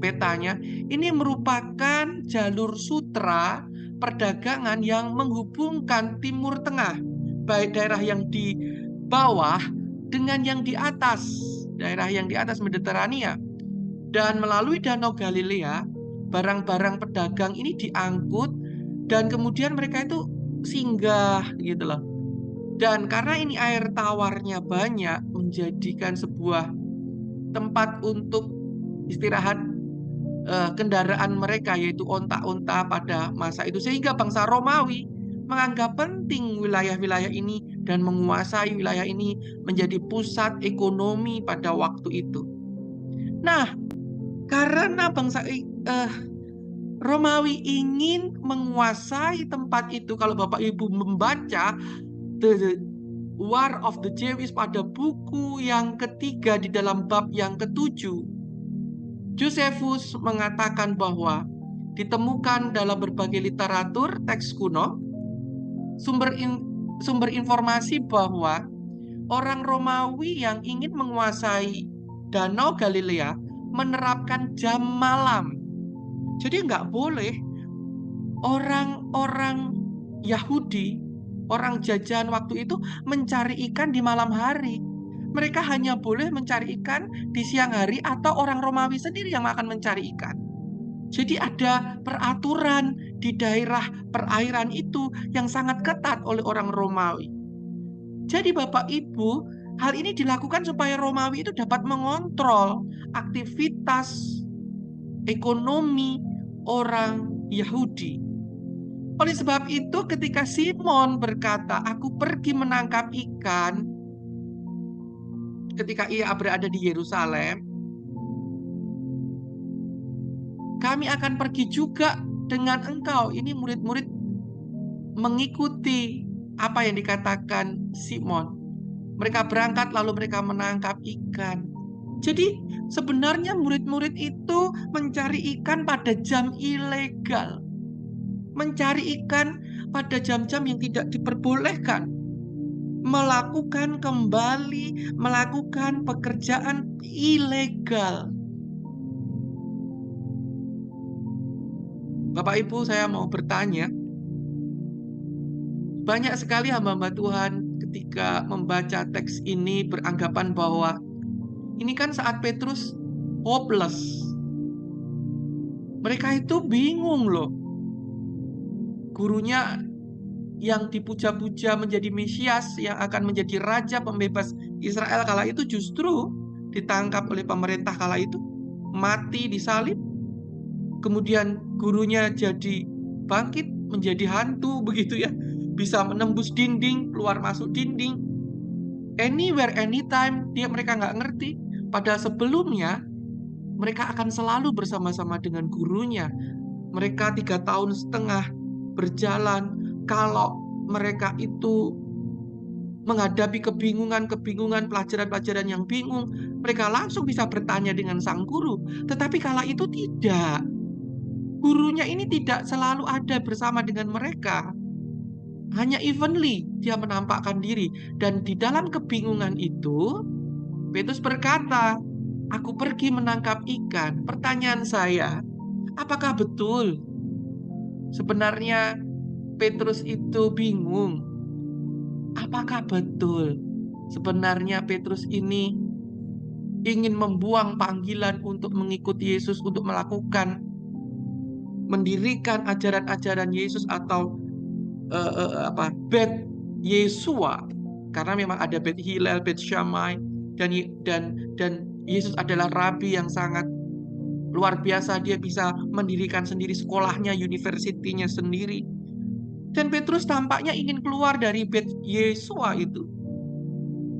petanya. Ini merupakan jalur sutra perdagangan yang menghubungkan Timur Tengah, baik daerah yang di bawah dengan yang di atas, daerah yang di atas Mediterania. Dan melalui Danau Galilea, barang-barang pedagang ini diangkut dan kemudian mereka itu singgah gitu loh. Dan karena ini air tawarnya banyak, menjadikan sebuah tempat untuk istirahat kendaraan mereka, yaitu onta-onta pada masa itu. Sehingga bangsa Romawi menganggap penting wilayah-wilayah ini dan menguasai wilayah ini menjadi pusat ekonomi pada waktu itu. Nah, karena bangsa Romawi ingin menguasai tempat itu, kalau Bapak Ibu membaca The War of the Jews pada buku yang ketiga di dalam bab yang ketujuh, Josephus mengatakan bahwa ditemukan dalam berbagai literatur teks kuno sumber informasi bahwa orang Romawi yang ingin menguasai Danau Galilea menerapkan jam malam. Jadi nggak boleh orang-orang Yahudi, orang jajahan waktu itu mencari ikan di malam hari. Mereka hanya boleh mencari ikan di siang hari atau orang Romawi sendiri yang akan mencari ikan. Jadi ada peraturan di daerah perairan itu yang sangat ketat oleh orang Romawi. Jadi Bapak Ibu, hal ini dilakukan supaya Romawi itu dapat mengontrol aktivitas ekonomi orang Yahudi. Oleh sebab itu ketika Simon berkata, "Aku pergi menangkap ikan," ketika ia berada di Yerusalem, "Kami akan pergi juga dengan engkau." Ini murid-murid mengikuti apa yang dikatakan Simon. Mereka berangkat lalu mereka menangkap ikan. Jadi sebenarnya murid-murid itu mencari ikan pada jam ilegal. Mencari ikan pada jam-jam yang tidak diperbolehkan. Melakukan pekerjaan ilegal. Bapak Ibu, saya mau bertanya. Banyak sekali hamba-hamba Tuhan ketika membaca teks ini beranggapan bahwa ini kan saat Petrus hopeless. Mereka itu bingung loh. Gurunya yang dipuja-puja menjadi Mesias, yang akan menjadi raja pembebas Israel kala itu, justru ditangkap oleh pemerintah kala itu, mati disalib. Kemudian gurunya jadi bangkit menjadi hantu begitu ya, bisa menembus dinding, keluar masuk dinding, anywhere, anytime. Mereka nggak ngerti. Padahal sebelumnya mereka akan selalu bersama-sama dengan gurunya. Mereka 3 tahun setengah berjalan. Kalau mereka itu menghadapi kebingungan-kebingungan, pelajaran-pelajaran yang bingung, mereka langsung bisa bertanya dengan sang guru. Tetapi kala itu tidak. Gurunya ini tidak selalu ada bersama dengan mereka. Hanya evenly dia menampakkan diri. Dan di dalam kebingungan itu, Petrus berkata, "Aku pergi menangkap ikan." Pertanyaan saya, apakah betul sebenarnya Petrus itu bingung? Apakah betul sebenarnya Petrus ini ingin membuang panggilan untuk mengikuti Yesus, untuk mendirikan ajaran-ajaran Yesus, atau Bet Yesua, karena memang ada Bet Hillel, Bet Shammai, dan Yesus adalah rabi yang sangat luar biasa. Dia bisa mendirikan sendiri sekolahnya, universitinya sendiri. Dan Petrus tampaknya ingin keluar dari Bet Yesua itu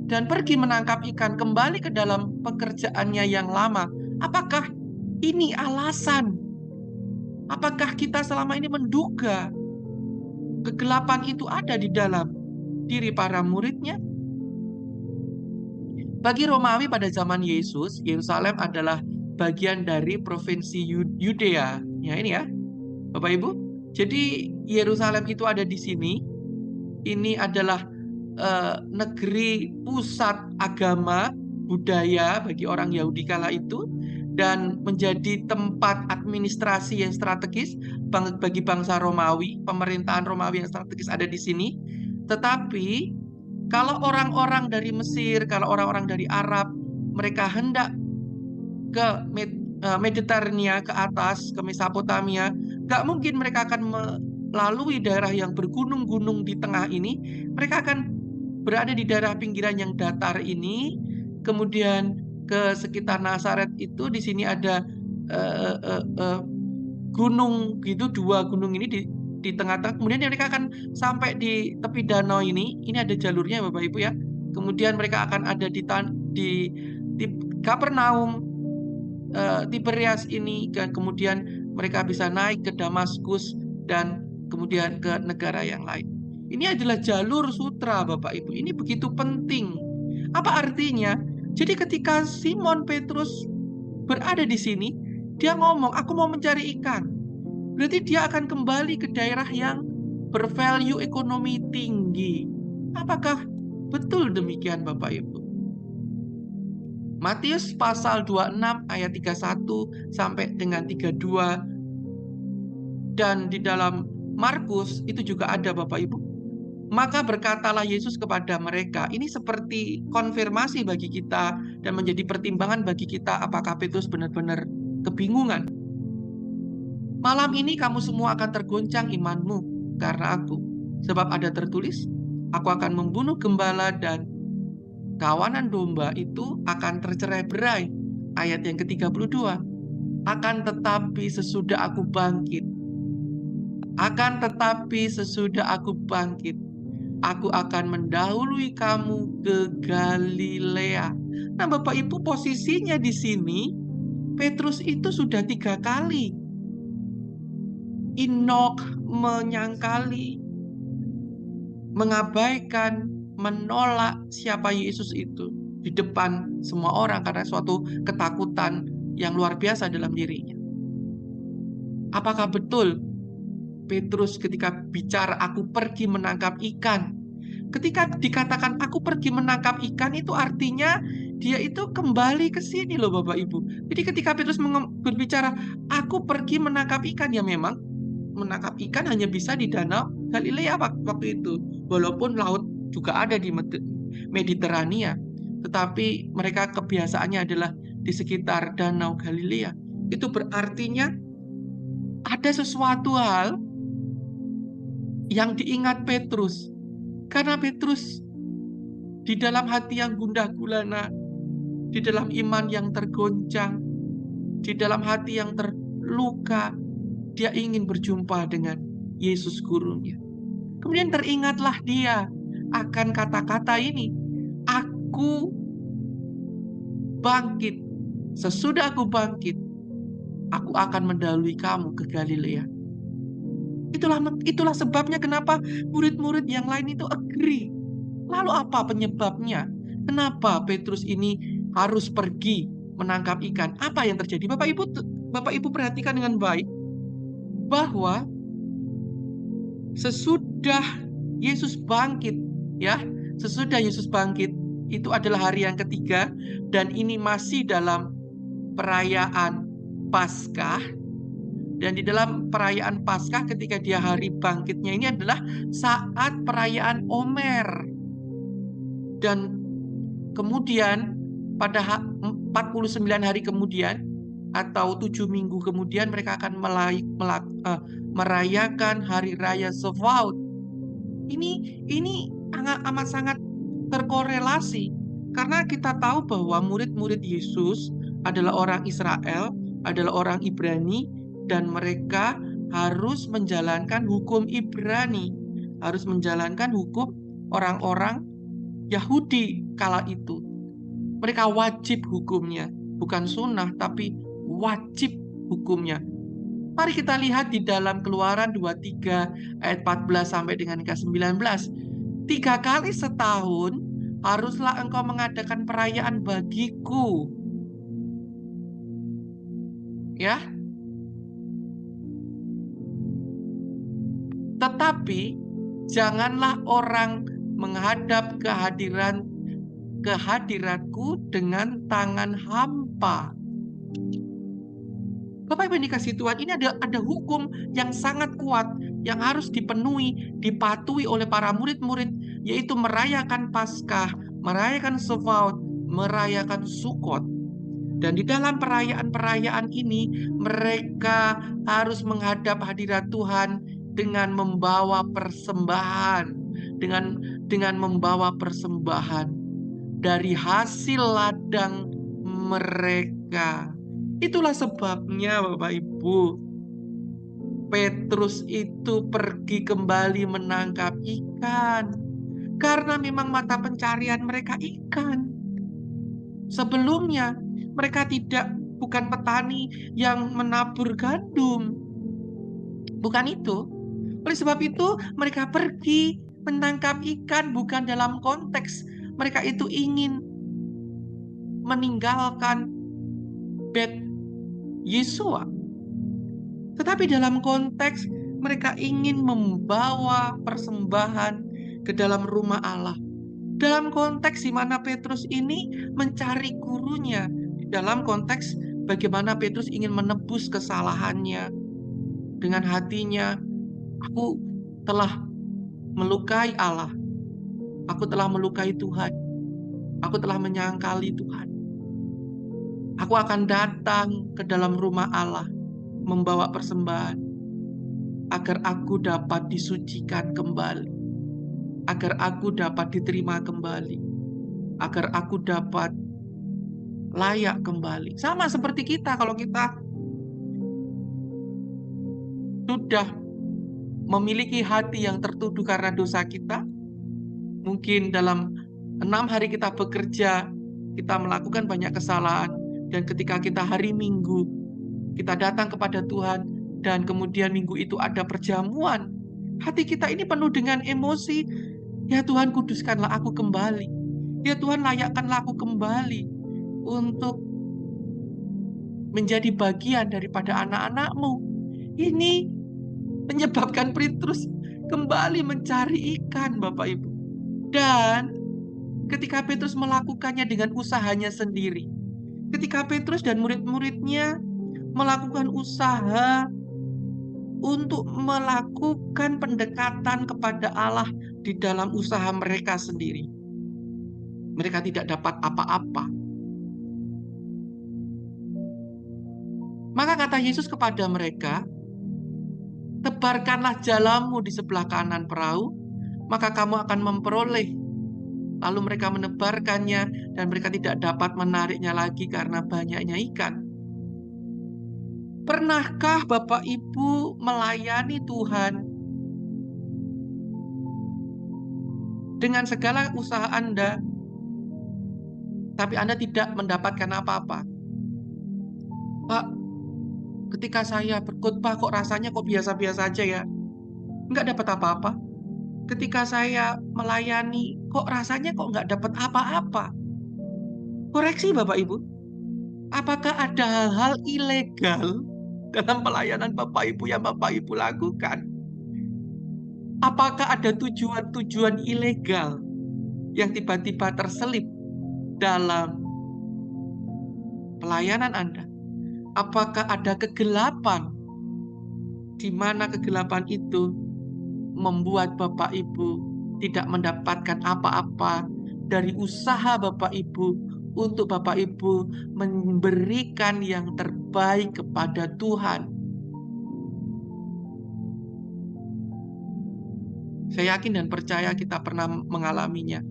dan pergi menangkap ikan, kembali ke dalam pekerjaannya yang lama. Apakah ini alasan? Apakah kita selama ini menduga kegelapan itu ada di dalam diri para muridnya? Bagi Romawi pada zaman Yesus, Yerusalem adalah bagian dari provinsi Yudea. Ya, ini ya, Bapak Ibu. Jadi Yerusalem itu ada di sini. Ini adalah negeri pusat agama, budaya bagi orang Yahudi kala itu, dan menjadi tempat administrasi yang strategis bagi bangsa Romawi. Pemerintahan Romawi yang strategis ada di sini. Tetapi kalau orang-orang dari Mesir, kalau orang-orang dari Arab, mereka hendak ke Mediterania, ke atas, ke Mesopotamia, nggak mungkin mereka akan melalui daerah yang bergunung-gunung di tengah ini. Mereka akan berada di daerah pinggiran yang datar ini, kemudian ke sekitar Nazaret itu. Di sini ada gunung gitu, 2 gunung ini di tengah-tengah. Kemudian mereka akan sampai di tepi danau ini. Ini ada jalurnya Bapak Ibu ya. Kemudian mereka akan ada di Kapernaum, Tiberias ini, dan kemudian mereka bisa naik ke Damaskus dan kemudian ke negara yang lain. Ini adalah jalur sutra Bapak Ibu. Ini begitu penting. Apa artinya? Jadi ketika Simon Petrus berada di sini, dia ngomong, "Aku mau mencari ikan." Berarti dia akan kembali ke daerah yang bervalue ekonomi tinggi. Apakah betul demikian Bapak Ibu? Matius pasal 26 ayat 31 sampai dengan 32, dan di dalam Markus itu juga ada Bapak Ibu. Maka berkatalah Yesus kepada mereka. Ini seperti konfirmasi bagi kita dan menjadi pertimbangan bagi kita apakah Petrus benar-benar kebingungan. "Malam ini kamu semua akan tergoncang imanmu karena aku. Sebab ada tertulis, aku akan membunuh gembala dan kawanan domba itu akan tercerai-berai." Ayat yang ke-32. Akan tetapi sesudah aku bangkit, aku akan mendahului kamu ke Galilea. Nah, Bapak Ibu, posisinya di sini, Petrus itu sudah 3 kali Inok menyangkali, mengabaikan, menolak siapa Yesus itu di depan semua orang karena suatu ketakutan yang luar biasa dalam dirinya. Apakah betul Petrus ketika bicara, "Aku pergi menangkap ikan"? Ketika dikatakan "aku pergi menangkap ikan", itu artinya dia itu kembali ke sini loh Bapak Ibu. Jadi ketika Petrus berbicara, "Aku pergi menangkap ikan", ya memang menangkap ikan hanya bisa di danau Galilea waktu itu. Walaupun laut juga ada di Mediterania, tetapi mereka kebiasaannya adalah di sekitar danau Galilea. Itu berartinya ada sesuatu hal yang diingat Petrus. Karena Petrus di dalam hati yang gundah gulana, di dalam iman yang tergoncang, di dalam hati yang terluka, dia ingin berjumpa dengan Yesus gurunya. Kemudian teringatlah dia akan kata-kata ini, aku bangkit. Sesudah aku bangkit, aku akan mendahului kamu ke Galilea. Itulah sebabnya kenapa murid-murid yang lain itu agree. Lalu apa penyebabnya? Kenapa Petrus ini harus pergi menangkap ikan? Apa yang terjadi? Bapak Ibu perhatikan dengan baik bahwa sesudah Yesus bangkit, ya, sesudah Yesus bangkit, itu adalah hari yang ketiga, dan ini masih dalam perayaan Paskah. Dan di dalam perayaan Paskah ketika dia hari bangkitnya ini adalah saat perayaan Omer. Dan kemudian pada 49 hari kemudian atau 7 minggu kemudian mereka akan merayakan hari raya Shavuot. Ini amat sangat terkorelasi karena kita tahu bahwa murid-murid Yesus adalah orang Israel, adalah orang Ibrani, dan mereka harus menjalankan hukum Ibrani, harus menjalankan hukum orang-orang Yahudi kala itu. Mereka wajib hukumnya, bukan sunnah, tapi wajib hukumnya. Mari kita lihat di dalam Keluaran 23 ayat 14 sampai dengan ke-19. 3 kali setahun haruslah engkau mengadakan perayaan bagiku. Ya. Tetapi janganlah orang menghadap kehadiratku dengan tangan hampa. Bapak Ibu dikasih Tuhan, ini ada hukum yang sangat kuat yang harus dipenuhi, dipatuhi oleh para murid-murid, yaitu merayakan Paskah, merayakan Shavuot, merayakan Sukot. Dan di dalam perayaan-perayaan ini mereka harus menghadap hadirat Tuhan dengan membawa persembahan, dengan membawa persembahan dari hasil ladang mereka. Itulah sebabnya Bapak Ibu, Petrus itu pergi kembali menangkap ikan karena memang mata pencarian mereka ikan. Sebelumnya mereka bukan petani yang menabur gandum. Bukan itu. Oleh sebab itu mereka pergi menangkap ikan bukan dalam konteks mereka itu ingin meninggalkan Bet Yesua. Tetapi dalam konteks mereka ingin membawa persembahan ke dalam rumah Allah. Dalam konteks di mana Petrus ini mencari gurunya. Dalam konteks bagaimana Petrus ingin menebus kesalahannya. Dengan hatinya, aku telah melukai Allah. Aku telah melukai Tuhan. Aku telah menyangkali Tuhan. Aku akan datang ke dalam rumah Allah membawa persembahan agar aku dapat disucikan kembali, agar aku dapat diterima kembali, agar aku dapat layak kembali. Sama seperti kita, kalau kita sudah memiliki hati yang tertuduh karena dosa kita, mungkin dalam 6 hari kita bekerja, kita melakukan banyak kesalahan, dan ketika kita hari Minggu, kita datang kepada Tuhan, dan kemudian minggu itu ada perjamuan. Hati kita ini penuh dengan emosi. Ya Tuhan, kuduskanlah aku kembali. Ya Tuhan, layakkanlah aku kembali untuk menjadi bagian daripada anak-anak-Mu. Ini menyebabkan Petrus kembali mencari ikan, Bapak Ibu. Dan ketika Petrus melakukannya dengan usahanya sendiri, ketika Petrus dan murid-muridnya melakukan usaha untuk melakukan pendekatan kepada Allah di dalam usaha mereka sendiri, mereka tidak dapat apa-apa. Maka kata Yesus kepada mereka, Tebarkanlah jalamu di sebelah kanan perahu, maka kamu akan memperoleh. Lalu mereka menebarkannya dan mereka tidak dapat menariknya lagi karena banyaknya ikan. Pernahkah Bapak Ibu melayani Tuhan dengan segala usaha Anda, tapi Anda tidak mendapatkan apa-apa? Pak, ketika saya berkhotbah kok rasanya kok biasa-biasa aja ya? Nggak dapat apa-apa. Ketika saya melayani, kok rasanya kok nggak dapat apa-apa? Koreksi Bapak Ibu, apakah ada hal-hal ilegal dalam pelayanan Bapak Ibu yang Bapak Ibu lakukan? Apakah ada tujuan-tujuan ilegal yang tiba-tiba terselip dalam pelayanan Anda? Apakah ada kegelapan di mana kegelapan itu membuat Bapak Ibu tidak mendapatkan apa-apa dari usaha Bapak Ibu untuk Bapak Ibu memberikan yang terbaik kepada Tuhan? Saya yakin dan percaya kita pernah mengalaminya.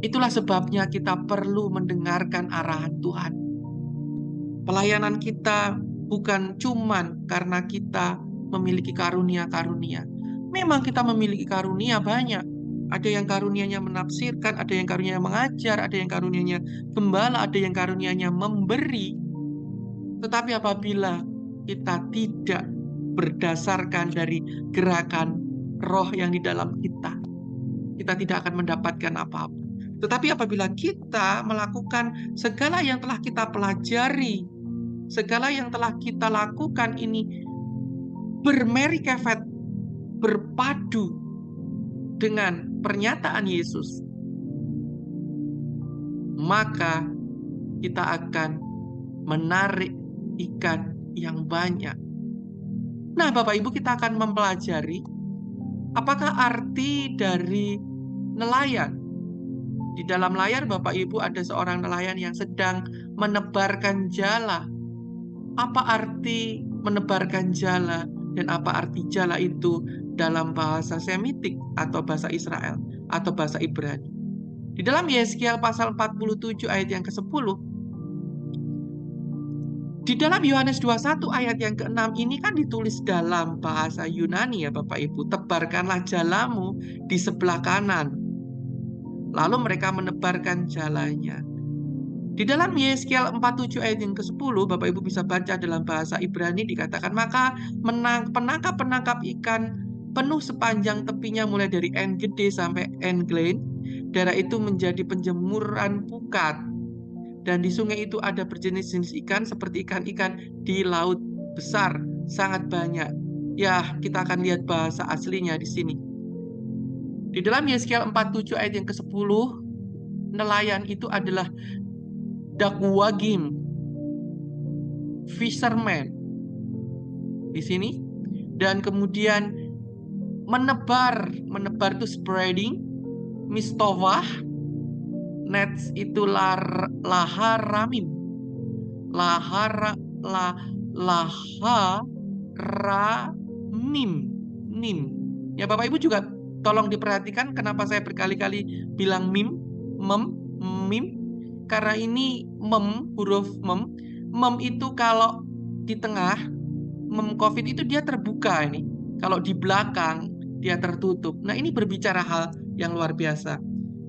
Itulah sebabnya kita perlu mendengarkan arahan Tuhan. Pelayanan kita bukan cuman karena kita memiliki karunia-karunia. Memang kita memiliki karunia banyak. Ada yang karunianya menafsirkan, ada yang karunianya mengajar, ada yang karunianya gembala, ada yang karunianya memberi. Tetapi apabila kita tidak berdasarkan dari gerakan roh yang di dalam kita tidak akan mendapatkan apa-apa. Tetapi apabila kita melakukan segala yang telah kita pelajari, segala yang telah kita lakukan ini bermeri kefet, berpadu dengan pernyataan Yesus, maka kita akan menarik ikan yang banyak. Nah, Bapak Ibu, kita akan mempelajari apakah arti dari nelayan. Di dalam layar Bapak Ibu ada seorang nelayan yang sedang menebarkan jala. Apa arti menebarkan jala dan apa arti jala itu dalam bahasa Semitik atau bahasa Israel atau bahasa Ibrani? Di dalam Yeskiel pasal 47 ayat yang ke-10, di dalam Yohanes 21 ayat yang ke-6 ini kan ditulis dalam bahasa Yunani ya Bapak Ibu. Tebarkanlah jalamu di sebelah kanan. Lalu mereka menebarkan jalanya. Di dalam Yeskiel 47 ayat yang ke-10, Bapak Ibu bisa baca dalam bahasa Ibrani dikatakan, maka penangkap-penangkap ikan penuh sepanjang tepinya mulai dari En Gede sampai En Glen. Daerah itu menjadi penjemuran pukat. Dan di sungai itu ada berjenis-jenis ikan seperti ikan-ikan di laut besar, sangat banyak. Ya, kita akan lihat bahasa aslinya di sini. Di dalam Yeskiel 47 ayat yang ke-10, nelayan itu adalah Dakwagim, fisherman di sini. Dan kemudian menebar itu spreading, mistovah, nets itu laharamim, laharamim, nim. Ya Bapak Ibu juga tolong diperhatikan kenapa saya berkali-kali bilang mim, mim. Karena ini huruf mem itu kalau di tengah, mem COVID itu dia terbuka ini. Kalau di belakang, dia tertutup. Nah, ini berbicara hal yang luar biasa.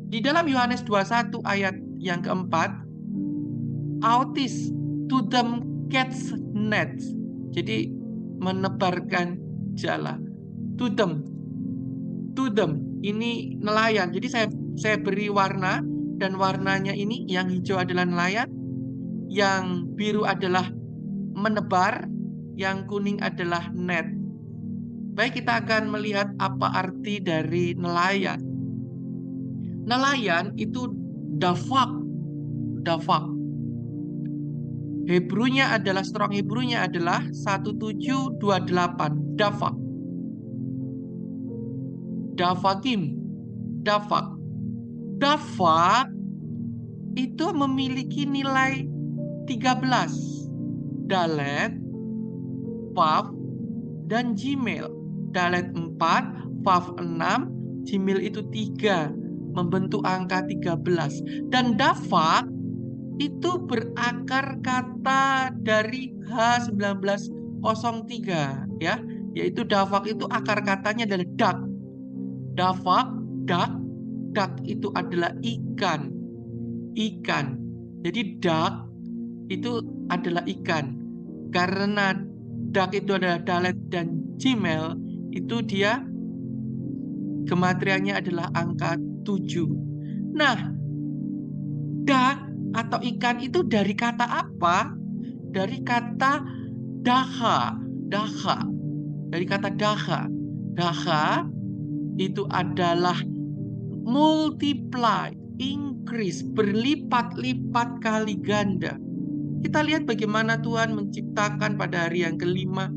Di dalam Yohanes 21 ayat yang keempat, autis to them catch nets. Jadi, menebarkan jala. To them. Ini nelayan. Jadi, saya beri warna. Dan warnanya ini, yang hijau adalah nelayan, yang biru adalah menebar, yang kuning adalah net. Baik, kita akan melihat apa arti dari nelayan. Nelayan itu dafak. Hebrunya adalah, strong Hebrunya adalah 1728. Dafak. Dafak itu memiliki nilai 13. Dalet, Vav, dan Gimel. Dalet 4, Vav 6, Gimel itu 3, membentuk angka 13. Dan Dafak itu berakar kata dari H1903 ya, yaitu Dafak itu akar katanya adalah dak. Dafak, dak, dak itu adalah ikan. Ikan. Jadi dak itu adalah ikan. Karena dak itu adalah dalet dan Gimel, itu dia gematriannya adalah angka 7. Nah, dak atau ikan itu dari kata apa? Dari kata daha. Daha. Dari kata daha. Daha itu adalah multiply, increase, berlipat-lipat kali ganda. Kita lihat bagaimana Tuhan menciptakan pada hari yang kelima.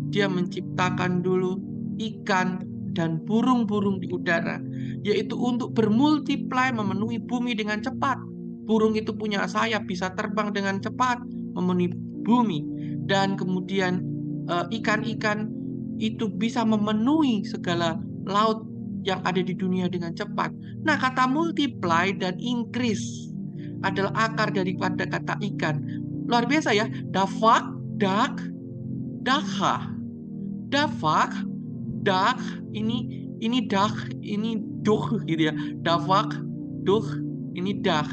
Dia menciptakan dulu ikan dan burung-burung di udara, yaitu untuk bermultiply, memenuhi bumi dengan cepat. Burung itu punya sayap, bisa terbang dengan cepat, memenuhi bumi. Dan kemudian ikan-ikan itu bisa memenuhi segala laut yang ada di dunia dengan cepat. Nah, kata multiply dan increase adalah akar daripada kata ikan. Luar biasa ya. Dafak, dak, dakha. Dafak, dak, ini dak, ini duh gitu ya. Dafak, duh, ini dak,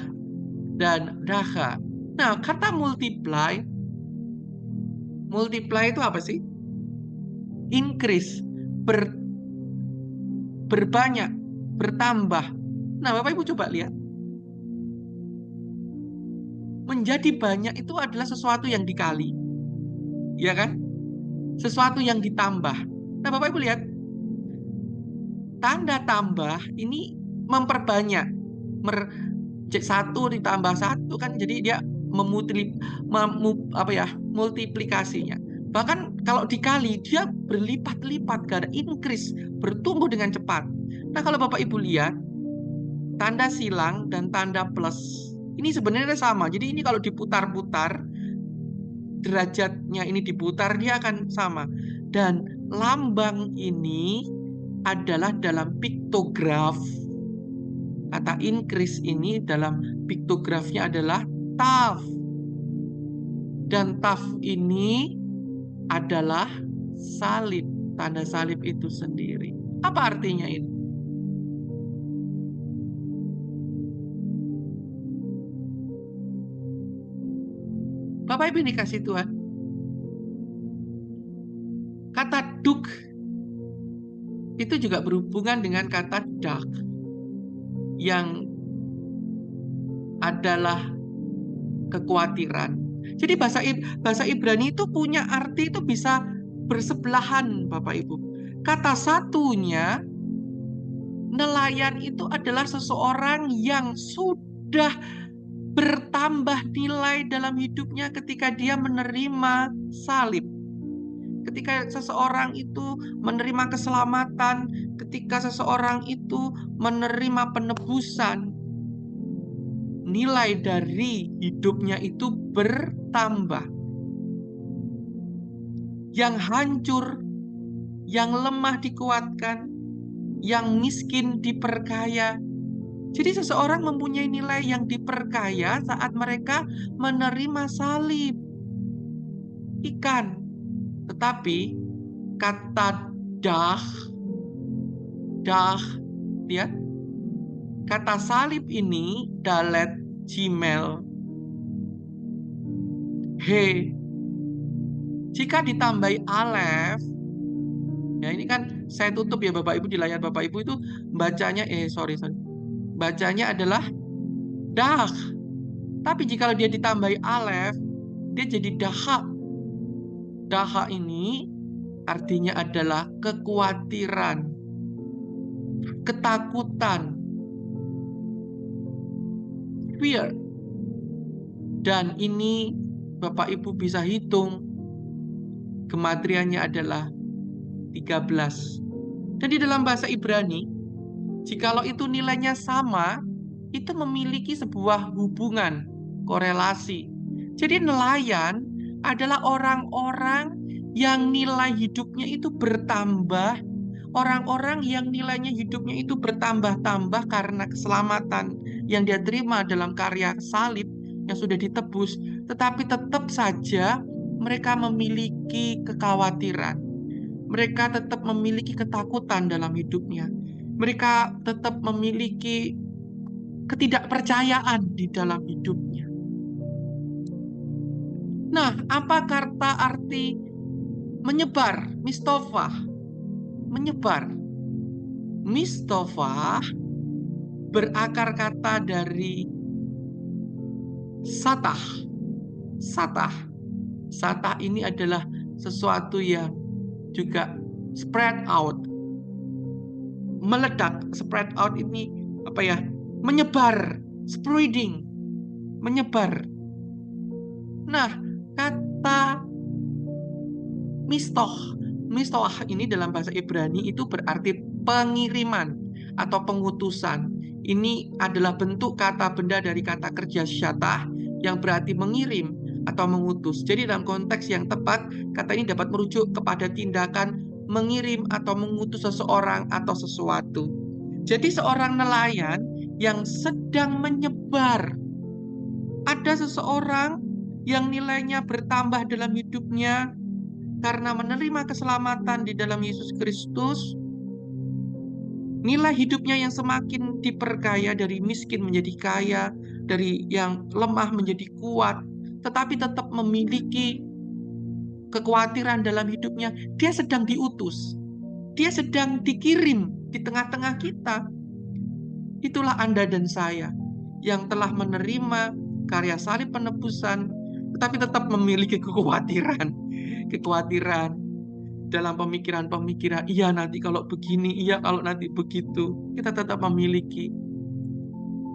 dan dakha. Nah, kata multiply itu apa sih? Increase, berbanyak, bertambah. Nah, Bapak Ibu coba lihat. Menjadi banyak itu adalah sesuatu yang dikali. Ya kan? Sesuatu yang ditambah. Nah, Bapak Ibu lihat. Tanda tambah ini memperbanyak. Satu ditambah satu kan jadi dia multiplikasinya. Bahkan kalau dikali dia berlipat-lipat, karena increase, bertumbuh dengan cepat. Nah, kalau Bapak Ibu lihat tanda silang dan tanda plus ini sebenarnya sama. Jadi ini kalau diputar-putar, derajatnya ini diputar, dia akan sama. Dan lambang ini adalah dalam piktograf. Kata increase ini dalam piktografnya adalah taf. Dan taf ini adalah salib. Tanda salib itu sendiri. Apa artinya ini? Bapak Ibu dikasih Tuhan. Kata duk itu juga berhubungan dengan kata dak, yang adalah kekhawatiran. Jadi bahasa Ibrani itu punya arti itu bisa bersebelahan, Bapak Ibu. Kata satunya, nelayan itu adalah seseorang yang sudah bertambah nilai dalam hidupnya ketika dia menerima salib. Ketika seseorang itu menerima keselamatan, ketika seseorang itu menerima penebusan, nilai dari hidupnya itu bertambah. Yang hancur, yang lemah dikuatkan, yang miskin diperkaya. Jadi seseorang mempunyai nilai yang diperkaya saat mereka menerima salib. Ikan. Tetapi kata dah, lihat. Kata salib ini, dalet, Gimel, he. Jika ditambahi alef, ya ini kan saya tutup ya Bapak Ibu, di layar Bapak Ibu itu bacanya, bacanya adalah dah. Tapi jika dia ditambahi alef, dia jadi daha. Daha ini artinya adalah kekhawatiran, ketakutan, fear. Dan ini Bapak Ibu bisa hitung, gematriannya adalah 13. Dan di dalam bahasa Ibrani, jikalau itu nilainya sama, itu memiliki sebuah hubungan, korelasi. Jadi nelayan adalah orang-orang yang nilai hidupnya itu bertambah, orang-orang yang nilainya hidupnya itu bertambah-tambah karena keselamatan yang dia terima dalam karya salib yang sudah ditebus, tetapi tetap saja mereka memiliki kekhawatiran. Mereka tetap memiliki ketakutan dalam hidupnya. Mereka tetap memiliki ketidakpercayaan di dalam hidupnya. Nah, apa kata arti menyebar, mistofah? Menyebar. Mistofah berakar kata dari satah. Satah. Satah ini adalah sesuatu yang juga spread out. Meledak. Spread out ini apa ya? Menyebar. Spreading. Menyebar. Nah, kata mistoah ini dalam bahasa Ibrani itu berarti pengiriman atau pengutusan. Ini adalah bentuk kata benda dari kata kerja syatah yang berarti mengirim atau mengutus. Jadi dalam konteks yang tepat, kata ini dapat merujuk kepada tindakan mengirim atau mengutus seseorang atau sesuatu. Jadi seorang nelayan yang sedang menyebar. Ada seseorang yang nilainya bertambah dalam hidupnya karena menerima keselamatan di dalam Yesus Kristus. Nilai hidupnya yang semakin diperkaya, dari miskin menjadi kaya, dari yang lemah menjadi kuat, tetapi tetap memiliki kekhawatiran dalam hidupnya. Dia sedang diutus. Dia sedang dikirim di tengah-tengah kita. Itulah Anda dan saya yang telah menerima karya salib penebusan, tetapi tetap memiliki kekhawatiran. Kekhawatiran dalam pemikiran-pemikiran, iya nanti kalau begini, iya kalau nanti begitu. Kita tetap memiliki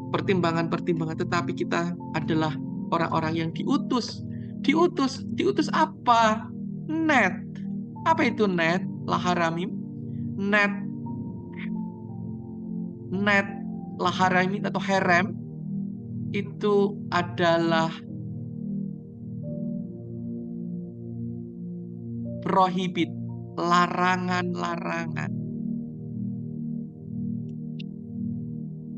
pertimbangan-pertimbangan, tetapi kita adalah orang-orang yang diutus. Diutus apa? Net. Apa itu net? Laharamim. Net laharamim atau herem itu adalah prohibit, larangan-larangan.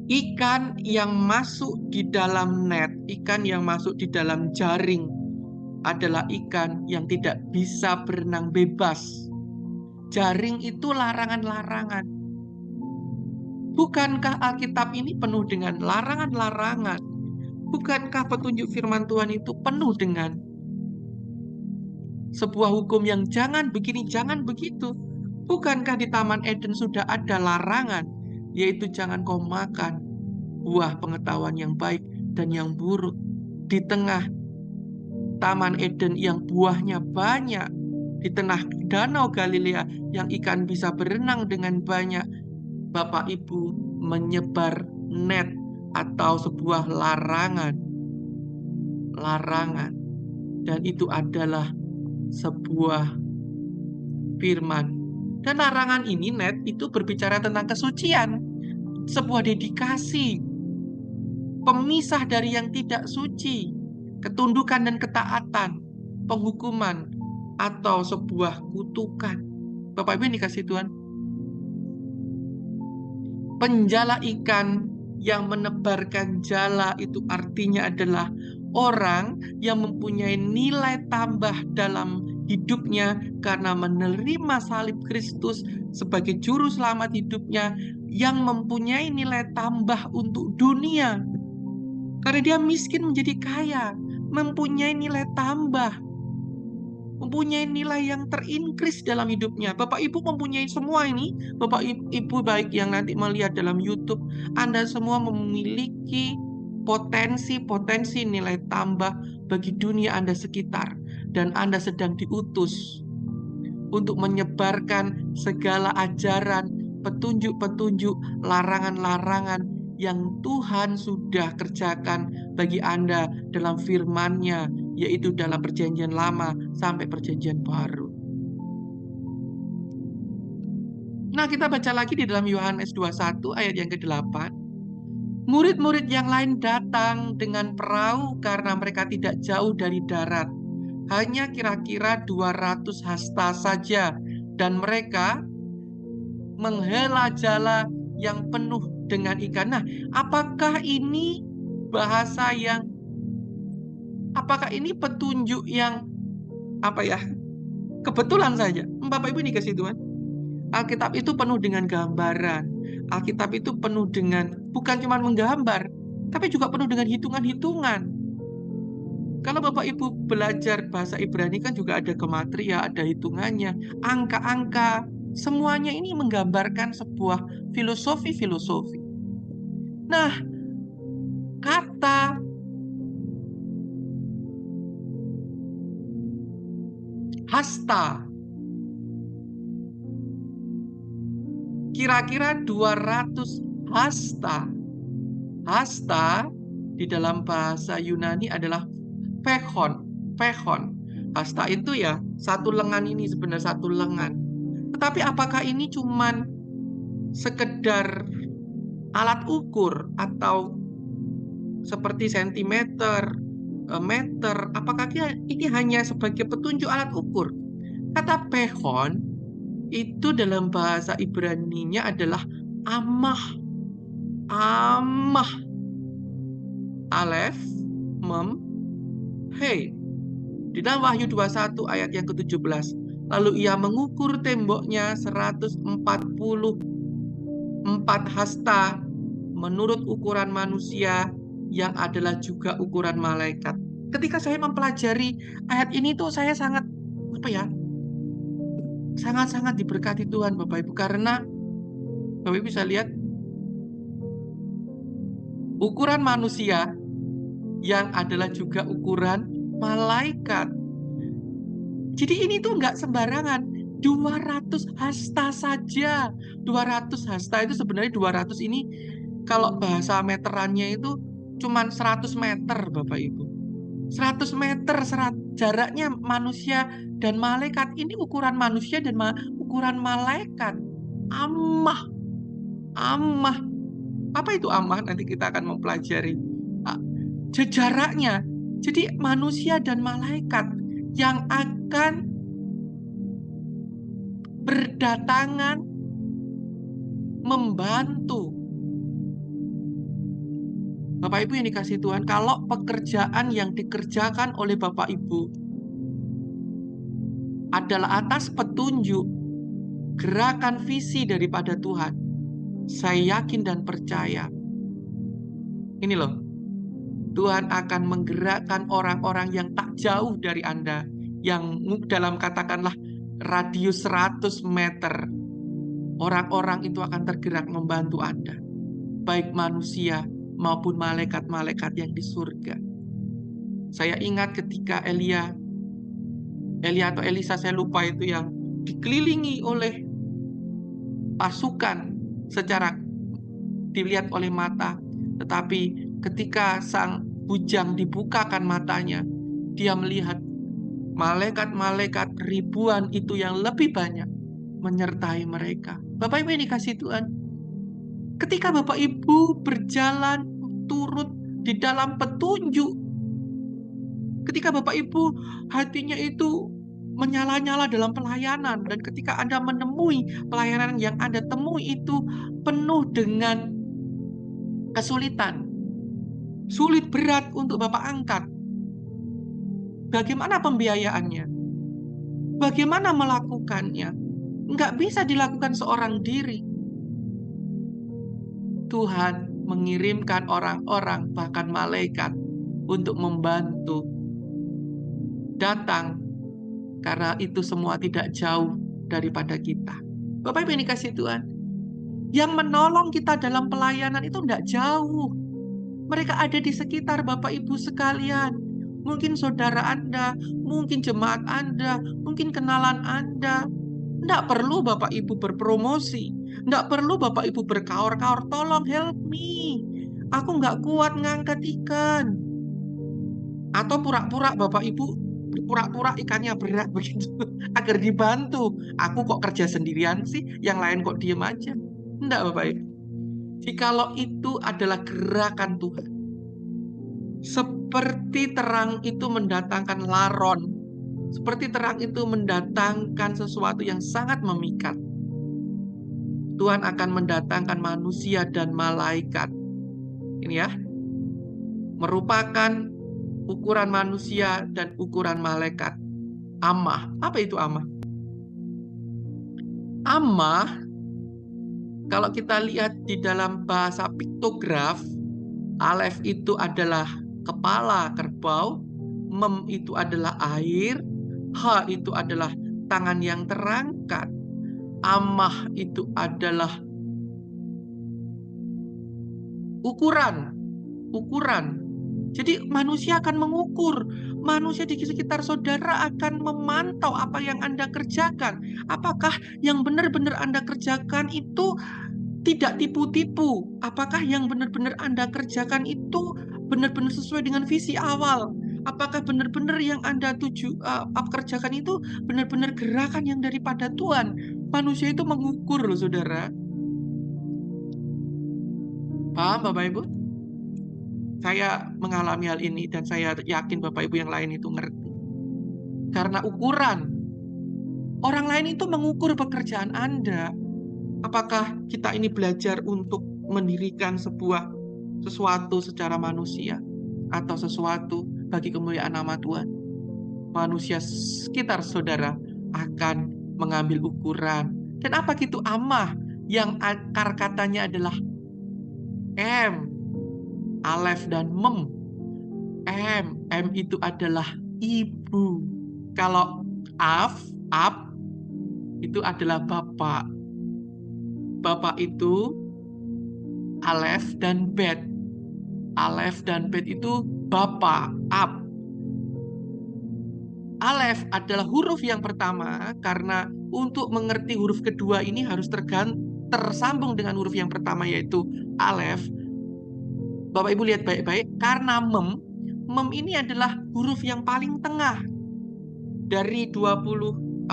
Ikan yang masuk di dalam net, ikan yang masuk di dalam jaring adalah ikan yang tidak bisa berenang bebas. Jaring itu larangan-larangan. Bukankah Alkitab ini penuh dengan larangan-larangan? Bukankah petunjuk firman Tuhan itu penuh dengan sebuah hukum yang jangan begini, jangan begitu? Bukankah di Taman Eden sudah ada larangan, yaitu jangan kau makan buah pengetahuan yang baik dan yang buruk? Di tengah Taman Eden yang buahnya banyak, di tengah Danau Galilea yang ikan bisa berenang dengan banyak, Bapak Ibu menyebar net atau sebuah larangan. Larangan. Dan itu adalah sebuah firman. Dan larangan ini, net, itu berbicara tentang kesucian. Sebuah dedikasi. Pemisah dari yang tidak suci. Ketundukan dan ketaatan. Penghukuman. Atau sebuah kutukan. Bapak Ibu yang dikasihi Tuhan. Penjala ikan yang menebarkan jala itu artinya adalah orang yang mempunyai nilai tambah dalam hidupnya karena menerima salib Kristus sebagai juru selamat hidupnya, yang mempunyai nilai tambah untuk dunia. Karena dia miskin menjadi kaya, mempunyai nilai tambah, mempunyai nilai yang terinkris dalam hidupnya. Bapak Ibu mempunyai semua ini. Bapak Ibu baik yang nanti melihat dalam YouTube, Anda semua memiliki potensi-potensi nilai tambah bagi dunia Anda sekitar. Dan Anda sedang diutus untuk menyebarkan segala ajaran, petunjuk-petunjuk, larangan-larangan yang Tuhan sudah kerjakan bagi Anda dalam firman-Nya, yaitu dalam perjanjian lama sampai perjanjian baru. Nah, kita baca lagi di dalam Yohanes 21 ayat yang ke-8. Murid-murid yang lain datang dengan perahu karena mereka tidak jauh dari darat. hanya kira-kira 200 hasta saja. Dan mereka menghela jala yang penuh dengan ikan. Nah, apakah ini bahasa yang, apakah ini petunjuk yang kebetulan saja? Bapak Ibu dikasih Tuhan, Alkitab itu penuh dengan gambaran. Alkitab itu penuh dengan, bukan cuma menggambar, tapi juga penuh dengan hitungan-hitungan. Kalau Bapak Ibu belajar bahasa Ibrani kan juga ada gematria, ada hitungannya, angka-angka. Semuanya ini menggambarkan sebuah filosofi-filosofi. Nah, kata hasta kira-kira 200 hasta. Hasta di dalam bahasa Yunani adalah pechon. Pechon. Hasta itu ya satu lengan ini, sebenarnya satu lengan. Tetapi apakah ini cuman sekedar alat ukur atau seperti sentimeter, meter? Apakah ini hanya sebagai petunjuk alat ukur? Kata pechon itu dalam bahasa Ibraninya adalah amah. Amah. Alef, mem, hei. Di dalam Wahyu 21 ayat yang ke-17. Lalu ia mengukur temboknya 144 hasta menurut ukuran manusia yang adalah juga ukuran malaikat. Ketika saya mempelajari ayat ini tuh saya sangat sangat-sangat diberkati Tuhan Bapak Ibu, karena Bapak Ibu bisa lihat ukuran manusia yang adalah juga ukuran malaikat. Jadi ini tuh nggak sembarangan. 200 hasta saja. 200 hasta itu sebenarnya 200 ini kalau bahasa meterannya itu cuman 100 meter Bapak Ibu. 100 meter jaraknya manusia dan malaikat. Ini ukuran manusia dan ukuran malaikat. Amah. Amah. Apa itu amah? Nanti kita akan mempelajari jaraknya. Jadi manusia dan malaikat yang akan berdatangan membantu. Bapak Ibu yang dikasih Tuhan, kalau pekerjaan yang dikerjakan oleh Bapak Ibu adalah atas petunjuk gerakan visi daripada Tuhan, saya yakin dan percaya ini loh, Tuhan akan menggerakkan orang-orang yang tak jauh dari Anda, yang dalam katakanlah radius 100 meter. Orang-orang itu akan tergerak membantu Anda, baik manusia maupun malaikat-malaikat yang di surga. Saya ingat ketika Elia atau Elisa, saya lupa itu, yang dikelilingi oleh pasukan secara dilihat oleh mata, tetapi ketika sang bujang dibukakan matanya, dia melihat malaikat-malaikat ribuan itu yang lebih banyak menyertai mereka. Bapak Ibu yang dikasih Tuhan, ketika Bapak Ibu berjalan turut di dalam petunjuk, ketika Bapak Ibu hatinya itu menyala-nyala dalam pelayanan, dan ketika Anda menemui pelayanan yang Anda temui itu penuh dengan kesulitan, sulit berat untuk Bapak angkat, bagaimana pembiayaannya? Bagaimana melakukannya? Nggak bisa dilakukan seorang diri. Tuhan mengirimkan orang-orang, bahkan malaikat, untuk membantu datang, karena itu semua tidak jauh daripada kita. Bapak Ibu yang dikasih Tuhan, yang menolong kita dalam pelayanan itu tidak jauh. Mereka ada di sekitar Bapak Ibu sekalian. Mungkin saudara Anda, mungkin jemaat Anda, mungkin kenalan Anda. Tidak perlu Bapak Ibu berpromosi. Tidak perlu Bapak Ibu berkaor-kaor, tolong help me. Aku nggak kuat ngangkat ikan. Atau pura-pura Bapak Ibu, pura-pura ikannya berat begitu, agar dibantu. Aku kok kerja sendirian sih, yang lain kok diem aja. Tidak Bapak Ibu. Jikalau itu adalah gerakan Tuhan, seperti terang itu mendatangkan laron, Seperti terang itu mendatangkan sesuatu yang sangat memikat. Tuhan akan mendatangkan manusia dan malaikat. Ini ya, merupakan ukuran manusia dan ukuran malaikat. Amah. Apa itu amah? Amah, kalau kita lihat di dalam bahasa piktograf, alef itu adalah kepala kerbau, mem itu adalah air, ha itu adalah tangan yang terangkat, amah itu adalah ukuran. Jadi manusia akan mengukur. Manusia di sekitar saudara akan memantau apa yang Anda kerjakan. Apakah yang benar-benar Anda kerjakan itu tidak tipu-tipu? Apakah yang benar-benar Anda kerjakan itu benar-benar sesuai dengan visi awal? Apakah benar-benar yang Anda kerjakan itu benar-benar gerakan yang daripada Tuhan? Manusia itu mengukur loh, saudara. Paham, Bapak Ibu? Saya mengalami hal ini dan saya yakin Bapak Ibu yang lain itu ngerti. Karena ukuran. Orang lain itu mengukur pekerjaan Anda. Apakah kita ini belajar untuk mendirikan sesuatu secara manusia atau sesuatu bagi kemuliaan nama Tuhan? Manusia sekitar saudara akan mengambil ukuran. Dan apa gitu amah yang akar katanya adalah M, alef dan mem. M itu adalah ibu. Kalau ap itu adalah bapak. Bapak itu alef dan bet. Alef dan bet itu bapak, ap. Alef adalah huruf yang pertama karena untuk mengerti huruf kedua ini harus tersambung dengan huruf yang pertama yaitu alef. Bapak Ibu lihat baik-baik, karena mem ini adalah huruf yang paling tengah dari 20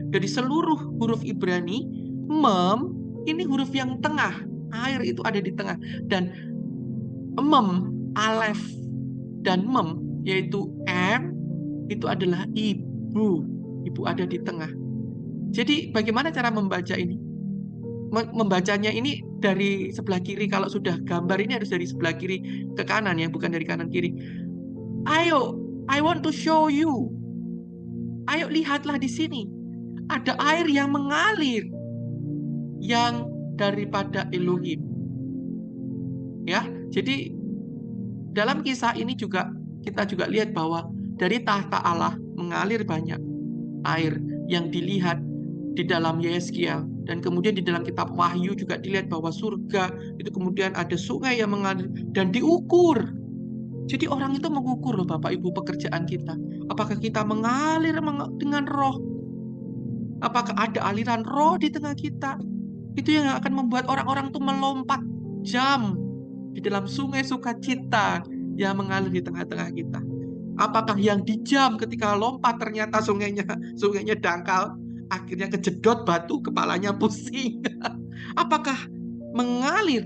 dari seluruh huruf Ibrani. Mem ini huruf yang tengah, air itu ada di tengah, dan mem, alef dan mem yaitu M itu adalah ibu. Ibu ada di tengah. Jadi bagaimana cara membaca ini? Membacanya ini dari sebelah kiri. Kalau sudah gambar ini harus dari sebelah kiri ke kanan ya, bukan dari kanan kiri. Ayo, I want to show you. Ayo lihatlah di sini. Ada air yang mengalir yang daripada Elohim. Ya, jadi dalam kisah ini juga kita juga lihat bahwa dari tahta Allah mengalir banyak air yang dilihat di dalam Yeskiel. Dan kemudian di dalam kitab Wahyu juga dilihat bahwa surga itu kemudian ada sungai yang mengalir dan diukur. Jadi orang itu mengukur loh Bapak Ibu pekerjaan kita. Apakah kita mengalir dengan roh? Apakah ada aliran roh di tengah kita? Itu yang akan membuat orang-orang itu melompat jam di dalam sungai sukacita yang mengalir di tengah-tengah kita. Apakah yang dijam ketika lompat ternyata sungainya dangkal, akhirnya kejedot batu, kepalanya pusing. Apakah mengalir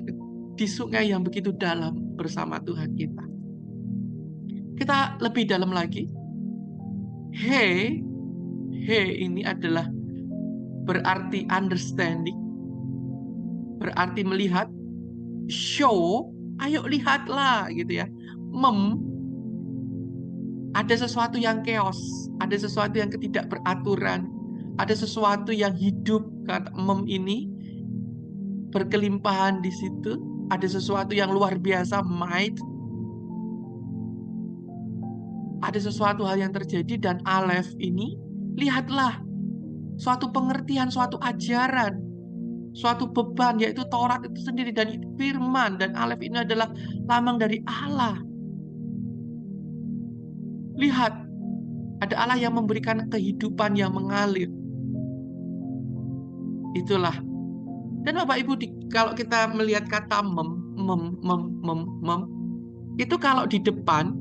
di sungai yang begitu dalam bersama Tuhan kita? Kita lebih dalam lagi. He ini adalah berarti understanding, berarti melihat. Show, ayo lihatlah gitu ya. Mem, ada sesuatu yang chaos, ada sesuatu yang ketidakberaturan, ada sesuatu yang hidup. Kata mem ini berkelimpahan di situ, ada sesuatu yang luar biasa, might. Ada sesuatu hal yang terjadi. Dan alef ini, lihatlah suatu pengertian, suatu ajaran, suatu beban, yaitu Taurat itu sendiri dan firman. Dan alef ini adalah lambang dari Allah. Lihat, ada Allah yang memberikan kehidupan yang mengalir. Itulah. Dan Bapak Ibu, kalau kita melihat kata mem, itu kalau di depan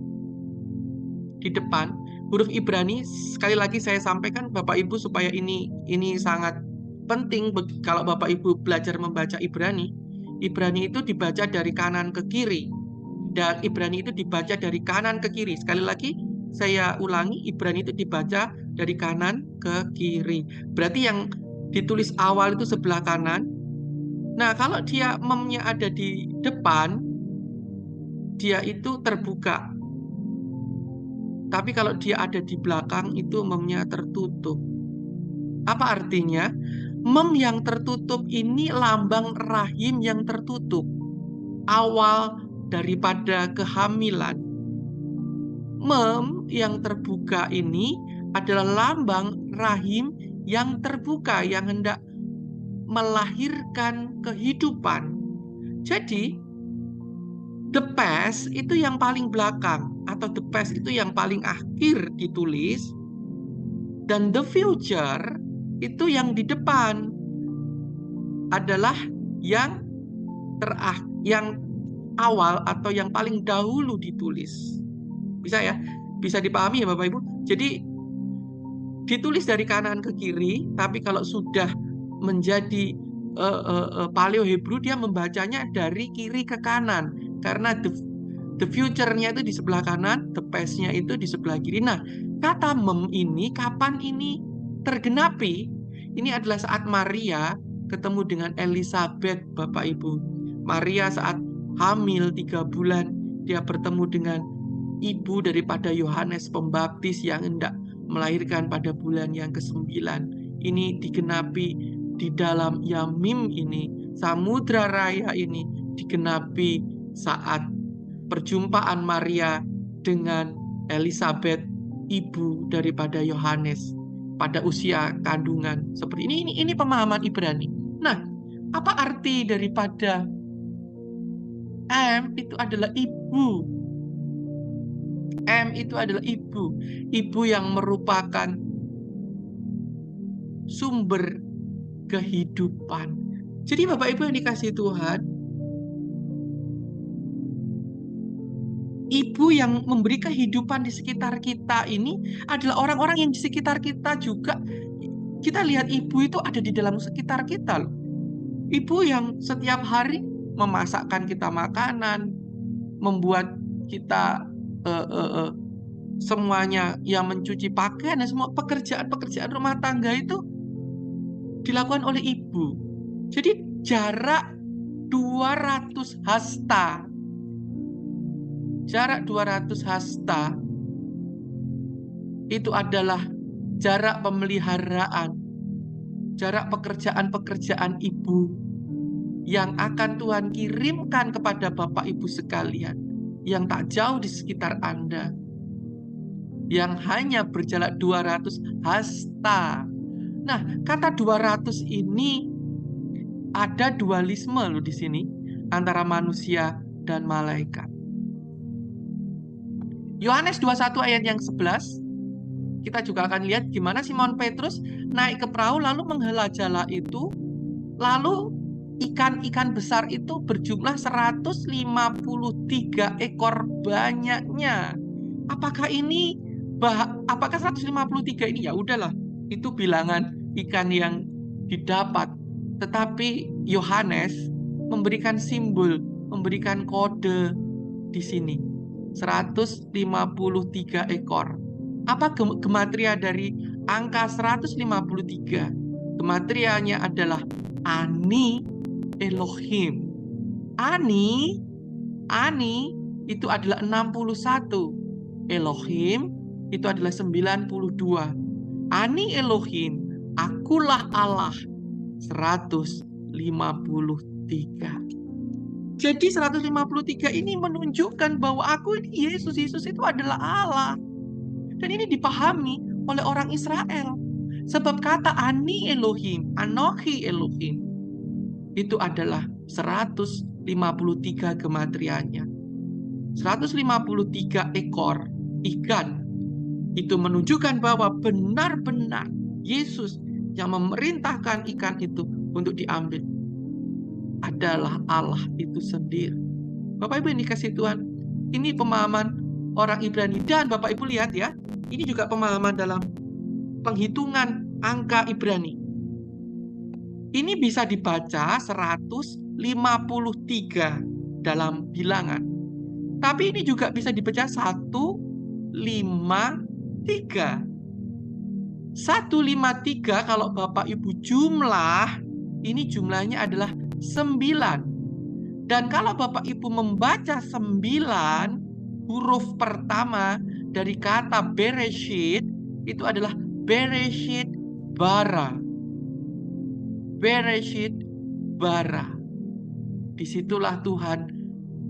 huruf Ibrani, sekali lagi saya sampaikan Bapak Ibu supaya ini sangat penting kalau Bapak Ibu belajar membaca Ibrani. Ibrani itu dibaca dari kanan ke kiri, dan Ibrani itu dibaca dari kanan ke kiri. Sekali lagi saya ulangi, Ibrani itu dibaca dari kanan ke kiri. Berarti yang ditulis awal itu sebelah kanan. Nah, kalau dia memnya ada di depan, dia itu terbuka. Tapi kalau dia ada di belakang, itu memnya tertutup. Apa artinya? Mem yang tertutup ini lambang rahim yang tertutup. Awal daripada kehamilan. Mem yang terbuka ini adalah lambang rahim yang terbuka, yang hendak melahirkan kehidupan. Jadi, the past itu yang paling belakang, atau the past itu yang paling akhir ditulis, dan the future itu yang di depan adalah yang yang awal atau yang paling dahulu ditulis. Bisa ya? Bisa dipahami ya Bapak Ibu? Jadi ditulis dari kanan ke kiri, tapi kalau sudah menjadi Paleo Hebrew, dia membacanya dari kiri ke kanan. Karena the future-nya itu di sebelah kanan, the past-nya itu di sebelah kiri. Nah, kata mem ini, kapan ini tergenapi? Ini adalah saat Maria ketemu dengan Elizabeth, Bapak Ibu. Maria saat hamil 3 bulan, dia bertemu dengan ibu daripada Yohanes Pembaptis yang hendak melahirkan pada bulan yang ke-9. Ini digenapi di dalam Yamim ini. Samudra Raya ini digenapi saat perjumpaan Maria dengan Elizabeth, ibu daripada Yohanes, pada usia kandungan. Seperti ini pemahaman Ibrani. Nah, apa arti daripada M itu adalah ibu? M itu adalah ibu. Ibu yang merupakan sumber kehidupan. Jadi Bapak Ibu yang dikasihi Tuhan, ibu yang memberi kehidupan di sekitar kita ini adalah orang-orang yang di sekitar kita juga. Kita lihat ibu itu ada di dalam sekitar kita loh. Ibu yang setiap hari memasakkan kita makanan, membuat kita semuanya, yang mencuci pakaian dan semua pekerjaan-pekerjaan rumah tangga itu dilakukan oleh ibu. Jadi jarak 200 hasta. Jarak 200 hasta itu adalah jarak pemeliharaan, jarak pekerjaan-pekerjaan ibu yang akan Tuhan kirimkan kepada Bapak Ibu sekalian yang tak jauh di sekitar Anda, yang hanya berjarak 200 hasta. Nah, kata 200 ini ada dualisme loh di sini antara manusia dan malaikat. Yohanes 21 ayat yang 11, kita juga akan lihat gimana Simon Petrus naik ke perahu lalu menghela jala itu, lalu ikan-ikan besar itu berjumlah 153 ekor banyaknya. Apakah 153 ini? Ya udahlah, itu bilangan ikan yang didapat. Tetapi Yohanes memberikan simbol, memberikan kode di sini. 153 ekor. Apa gematria dari angka 153? Gematrianya adalah Ani Elohim. Ani itu adalah 61. Elohim itu adalah 92. Ani Elohim, akulah Allah, 153. Jadi 153 ini menunjukkan bahwa aku ini Yesus itu adalah Allah. Dan ini dipahami oleh orang Israel. Sebab kata Ani Elohim, Anochi Elohim, itu adalah 153 gematrianya. 153 ekor ikan. Itu menunjukkan bahwa benar-benar Yesus yang memerintahkan ikan itu untuk diambil adalah Allah itu sendiri. Bapak Ibu yang dikasihi Tuhan, ini pemahaman orang Ibrani. Dan Bapak Ibu lihat ya, ini juga pemahaman dalam penghitungan angka Ibrani. Ini bisa dibaca 153 dalam bilangan. Tapi ini juga bisa dibaca 1, 5, 153. 153 kalau Bapak Ibu jumlah, ini jumlahnya adalah 9. Dan kalau Bapak Ibu membaca 9, huruf pertama dari kata Bereshit itu adalah Bereshit bara. Bereshit bara. Disitulah Tuhan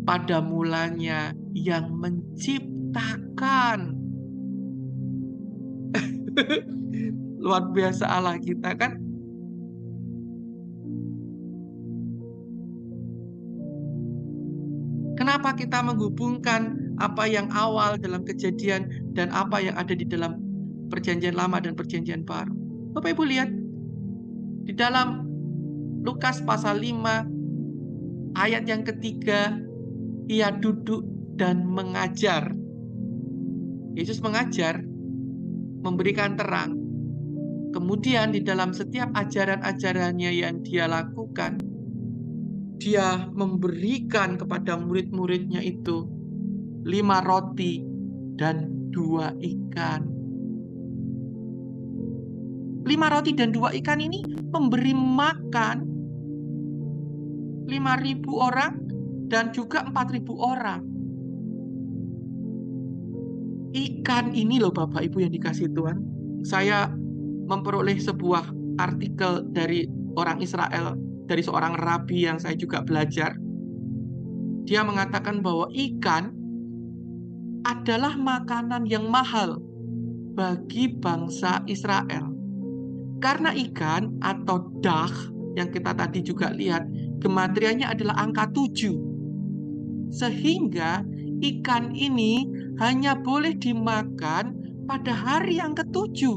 pada mulanya yang menciptakan. Luar biasa Allah kita kan. Kenapa kita menghubungkan apa yang awal dalam Kejadian dan apa yang ada di dalam Perjanjian Lama dan Perjanjian Baru? Bapak Ibu lihat di dalam Lukas pasal 5 ayat yang ketiga, ia duduk dan mengajar. Yesus mengajar, memberikan terang. Kemudian di dalam setiap ajaran-ajarannya yang dia lakukan, dia memberikan kepada murid-muridnya itu 5 roti dan 2 ikan. 5 roti dan 2 ikan ini memberi makan 5.000 orang dan juga 4.000 orang. Ikan ini loh Bapak Ibu yang dikasih Tuhan. Saya memperoleh sebuah artikel dari orang Israel, dari seorang rabi yang saya juga belajar. Dia mengatakan bahwa ikan adalah makanan yang mahal bagi bangsa Israel. Karena ikan atau dah yang kita tadi juga lihat, gematriannya adalah angka 7. Sehingga ikan ini hanya boleh dimakan pada hari yang ke-7.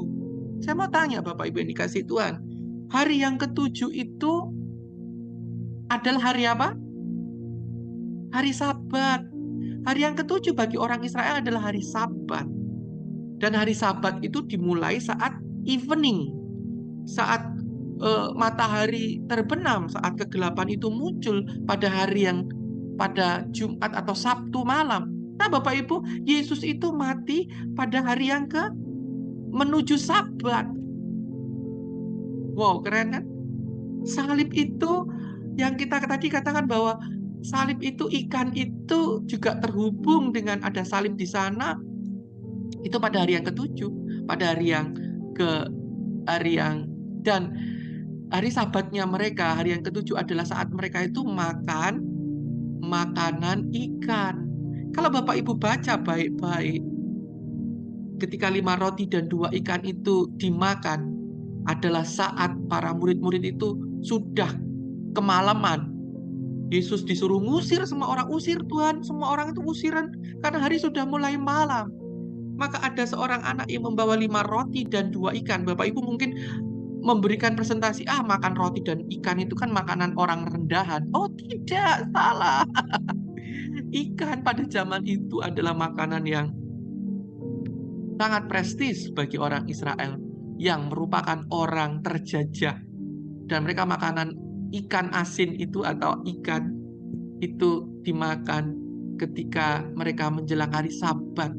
Saya mau tanya Bapak Ibu yang dikasih Tuhan, hari yang ke-7 itu adalah hari apa? Hari Sabat. Hari yang ke-7 bagi orang Israel adalah hari Sabat. Dan hari Sabat itu dimulai saat evening. Saat matahari terbenam, saat kegelapan itu muncul pada Jumat atau Sabtu malam. Nah Bapak Ibu, Yesus itu mati pada hari yang menuju Sabat. Wow, keren kan? Salib itu yang kita tadi katakan bahwa salib itu, ikan itu juga terhubung dengan ada salib di sana. Itu pada hari yang ke-7, pada hari yang dan hari Sabatnya mereka, hari yang ke-7 adalah saat mereka itu makan makanan ikan. Kalau Bapak Ibu baca baik-baik, ketika 5 roti dan 2 ikan itu dimakan, adalah saat para murid-murid itu sudah kemalaman. Yesus disuruh ngusir semua orang, usir Tuhan, semua orang itu usiran karena hari sudah mulai malam. Maka ada seorang anak yang membawa 5 roti dan 2 ikan. Bapak Ibu mungkin memberikan presentasi, makan roti dan ikan itu kan makanan orang rendahan. Oh tidak, salah. Ikan pada zaman itu adalah makanan yang sangat prestis bagi orang Israel yang merupakan orang terjajah. Dan mereka makanan ikan asin itu atau ikan itu dimakan ketika mereka menjelang hari Sabat.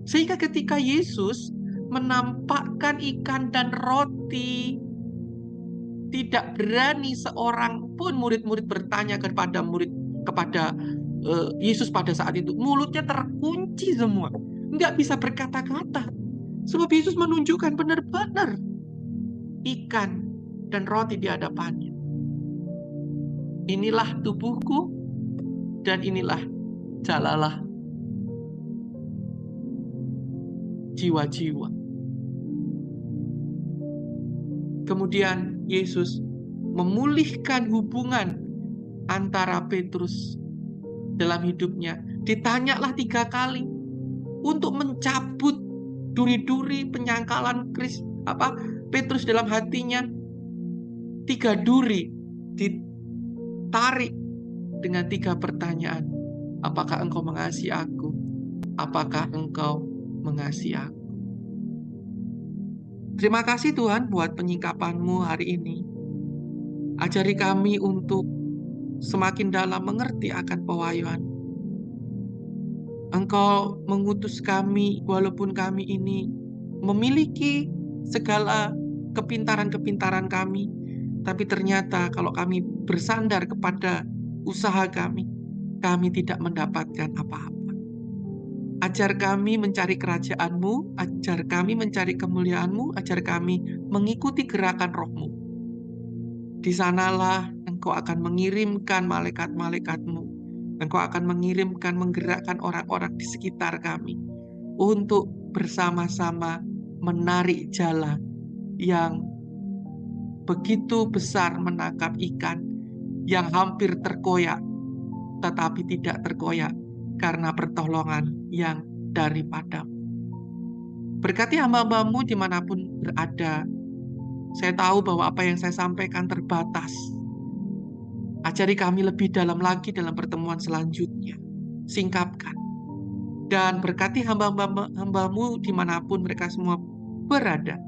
Sehingga ketika Yesus menampakkan ikan dan roti, tidak berani seorang pun murid-murid bertanya kepada Yesus pada saat itu. Mulutnya terkunci semua, nggak bisa berkata-kata. Sebab Yesus menunjukkan benar-benar ikan dan roti di hadapannya. Inilah tubuhku dan inilah jalalah jiwa-jiwa. Kemudian Yesus memulihkan hubungan antara Petrus dalam hidupnya. Ditanyalah 3 kali untuk mencabut duri-duri penyangkalan Petrus dalam hatinya. 3 duri ditarik dengan 3 pertanyaan. Apakah engkau mengasihi aku? Apakah engkau mengasihi aku? Terima kasih Tuhan buat penyingkapan-Mu hari ini. Ajari kami untuk semakin dalam mengerti akan pewahyuan. Engkau mengutus kami walaupun kami ini memiliki segala kepintaran-kepintaran kami, tapi ternyata kalau kami bersandar kepada usaha kami tidak mendapatkan apa-apa. Ajar kami mencari kerajaan-Mu, ajar kami mencari kemuliaan-Mu, ajar kami mengikuti gerakan Roh-Mu. Di sanalah Engkau akan mengirimkan malaikat-malaikat-Mu. Engkau akan menggerakkan orang-orang di sekitar kami untuk bersama-sama menarik jala yang begitu besar menangkap ikan yang hampir terkoyak, tetapi tidak terkoyak karena pertolongan yang daripada. Berkati hamba-Mu dimanapun berada. Saya tahu bahwa apa yang saya sampaikan terbatas. Ajari kami lebih dalam lagi dalam pertemuan selanjutnya. Singkapkan. Dan berkati hamba-Mu dimanapun mereka semua berada.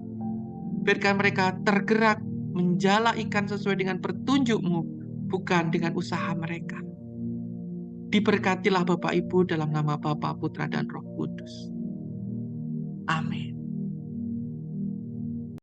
Biarkan mereka tergerak menjala ikan sesuai dengan petunjuk-Mu, bukan dengan usaha mereka. Diberkatilah Bapak Ibu dalam nama Bapa, Putra, dan Roh Kudus. Amin.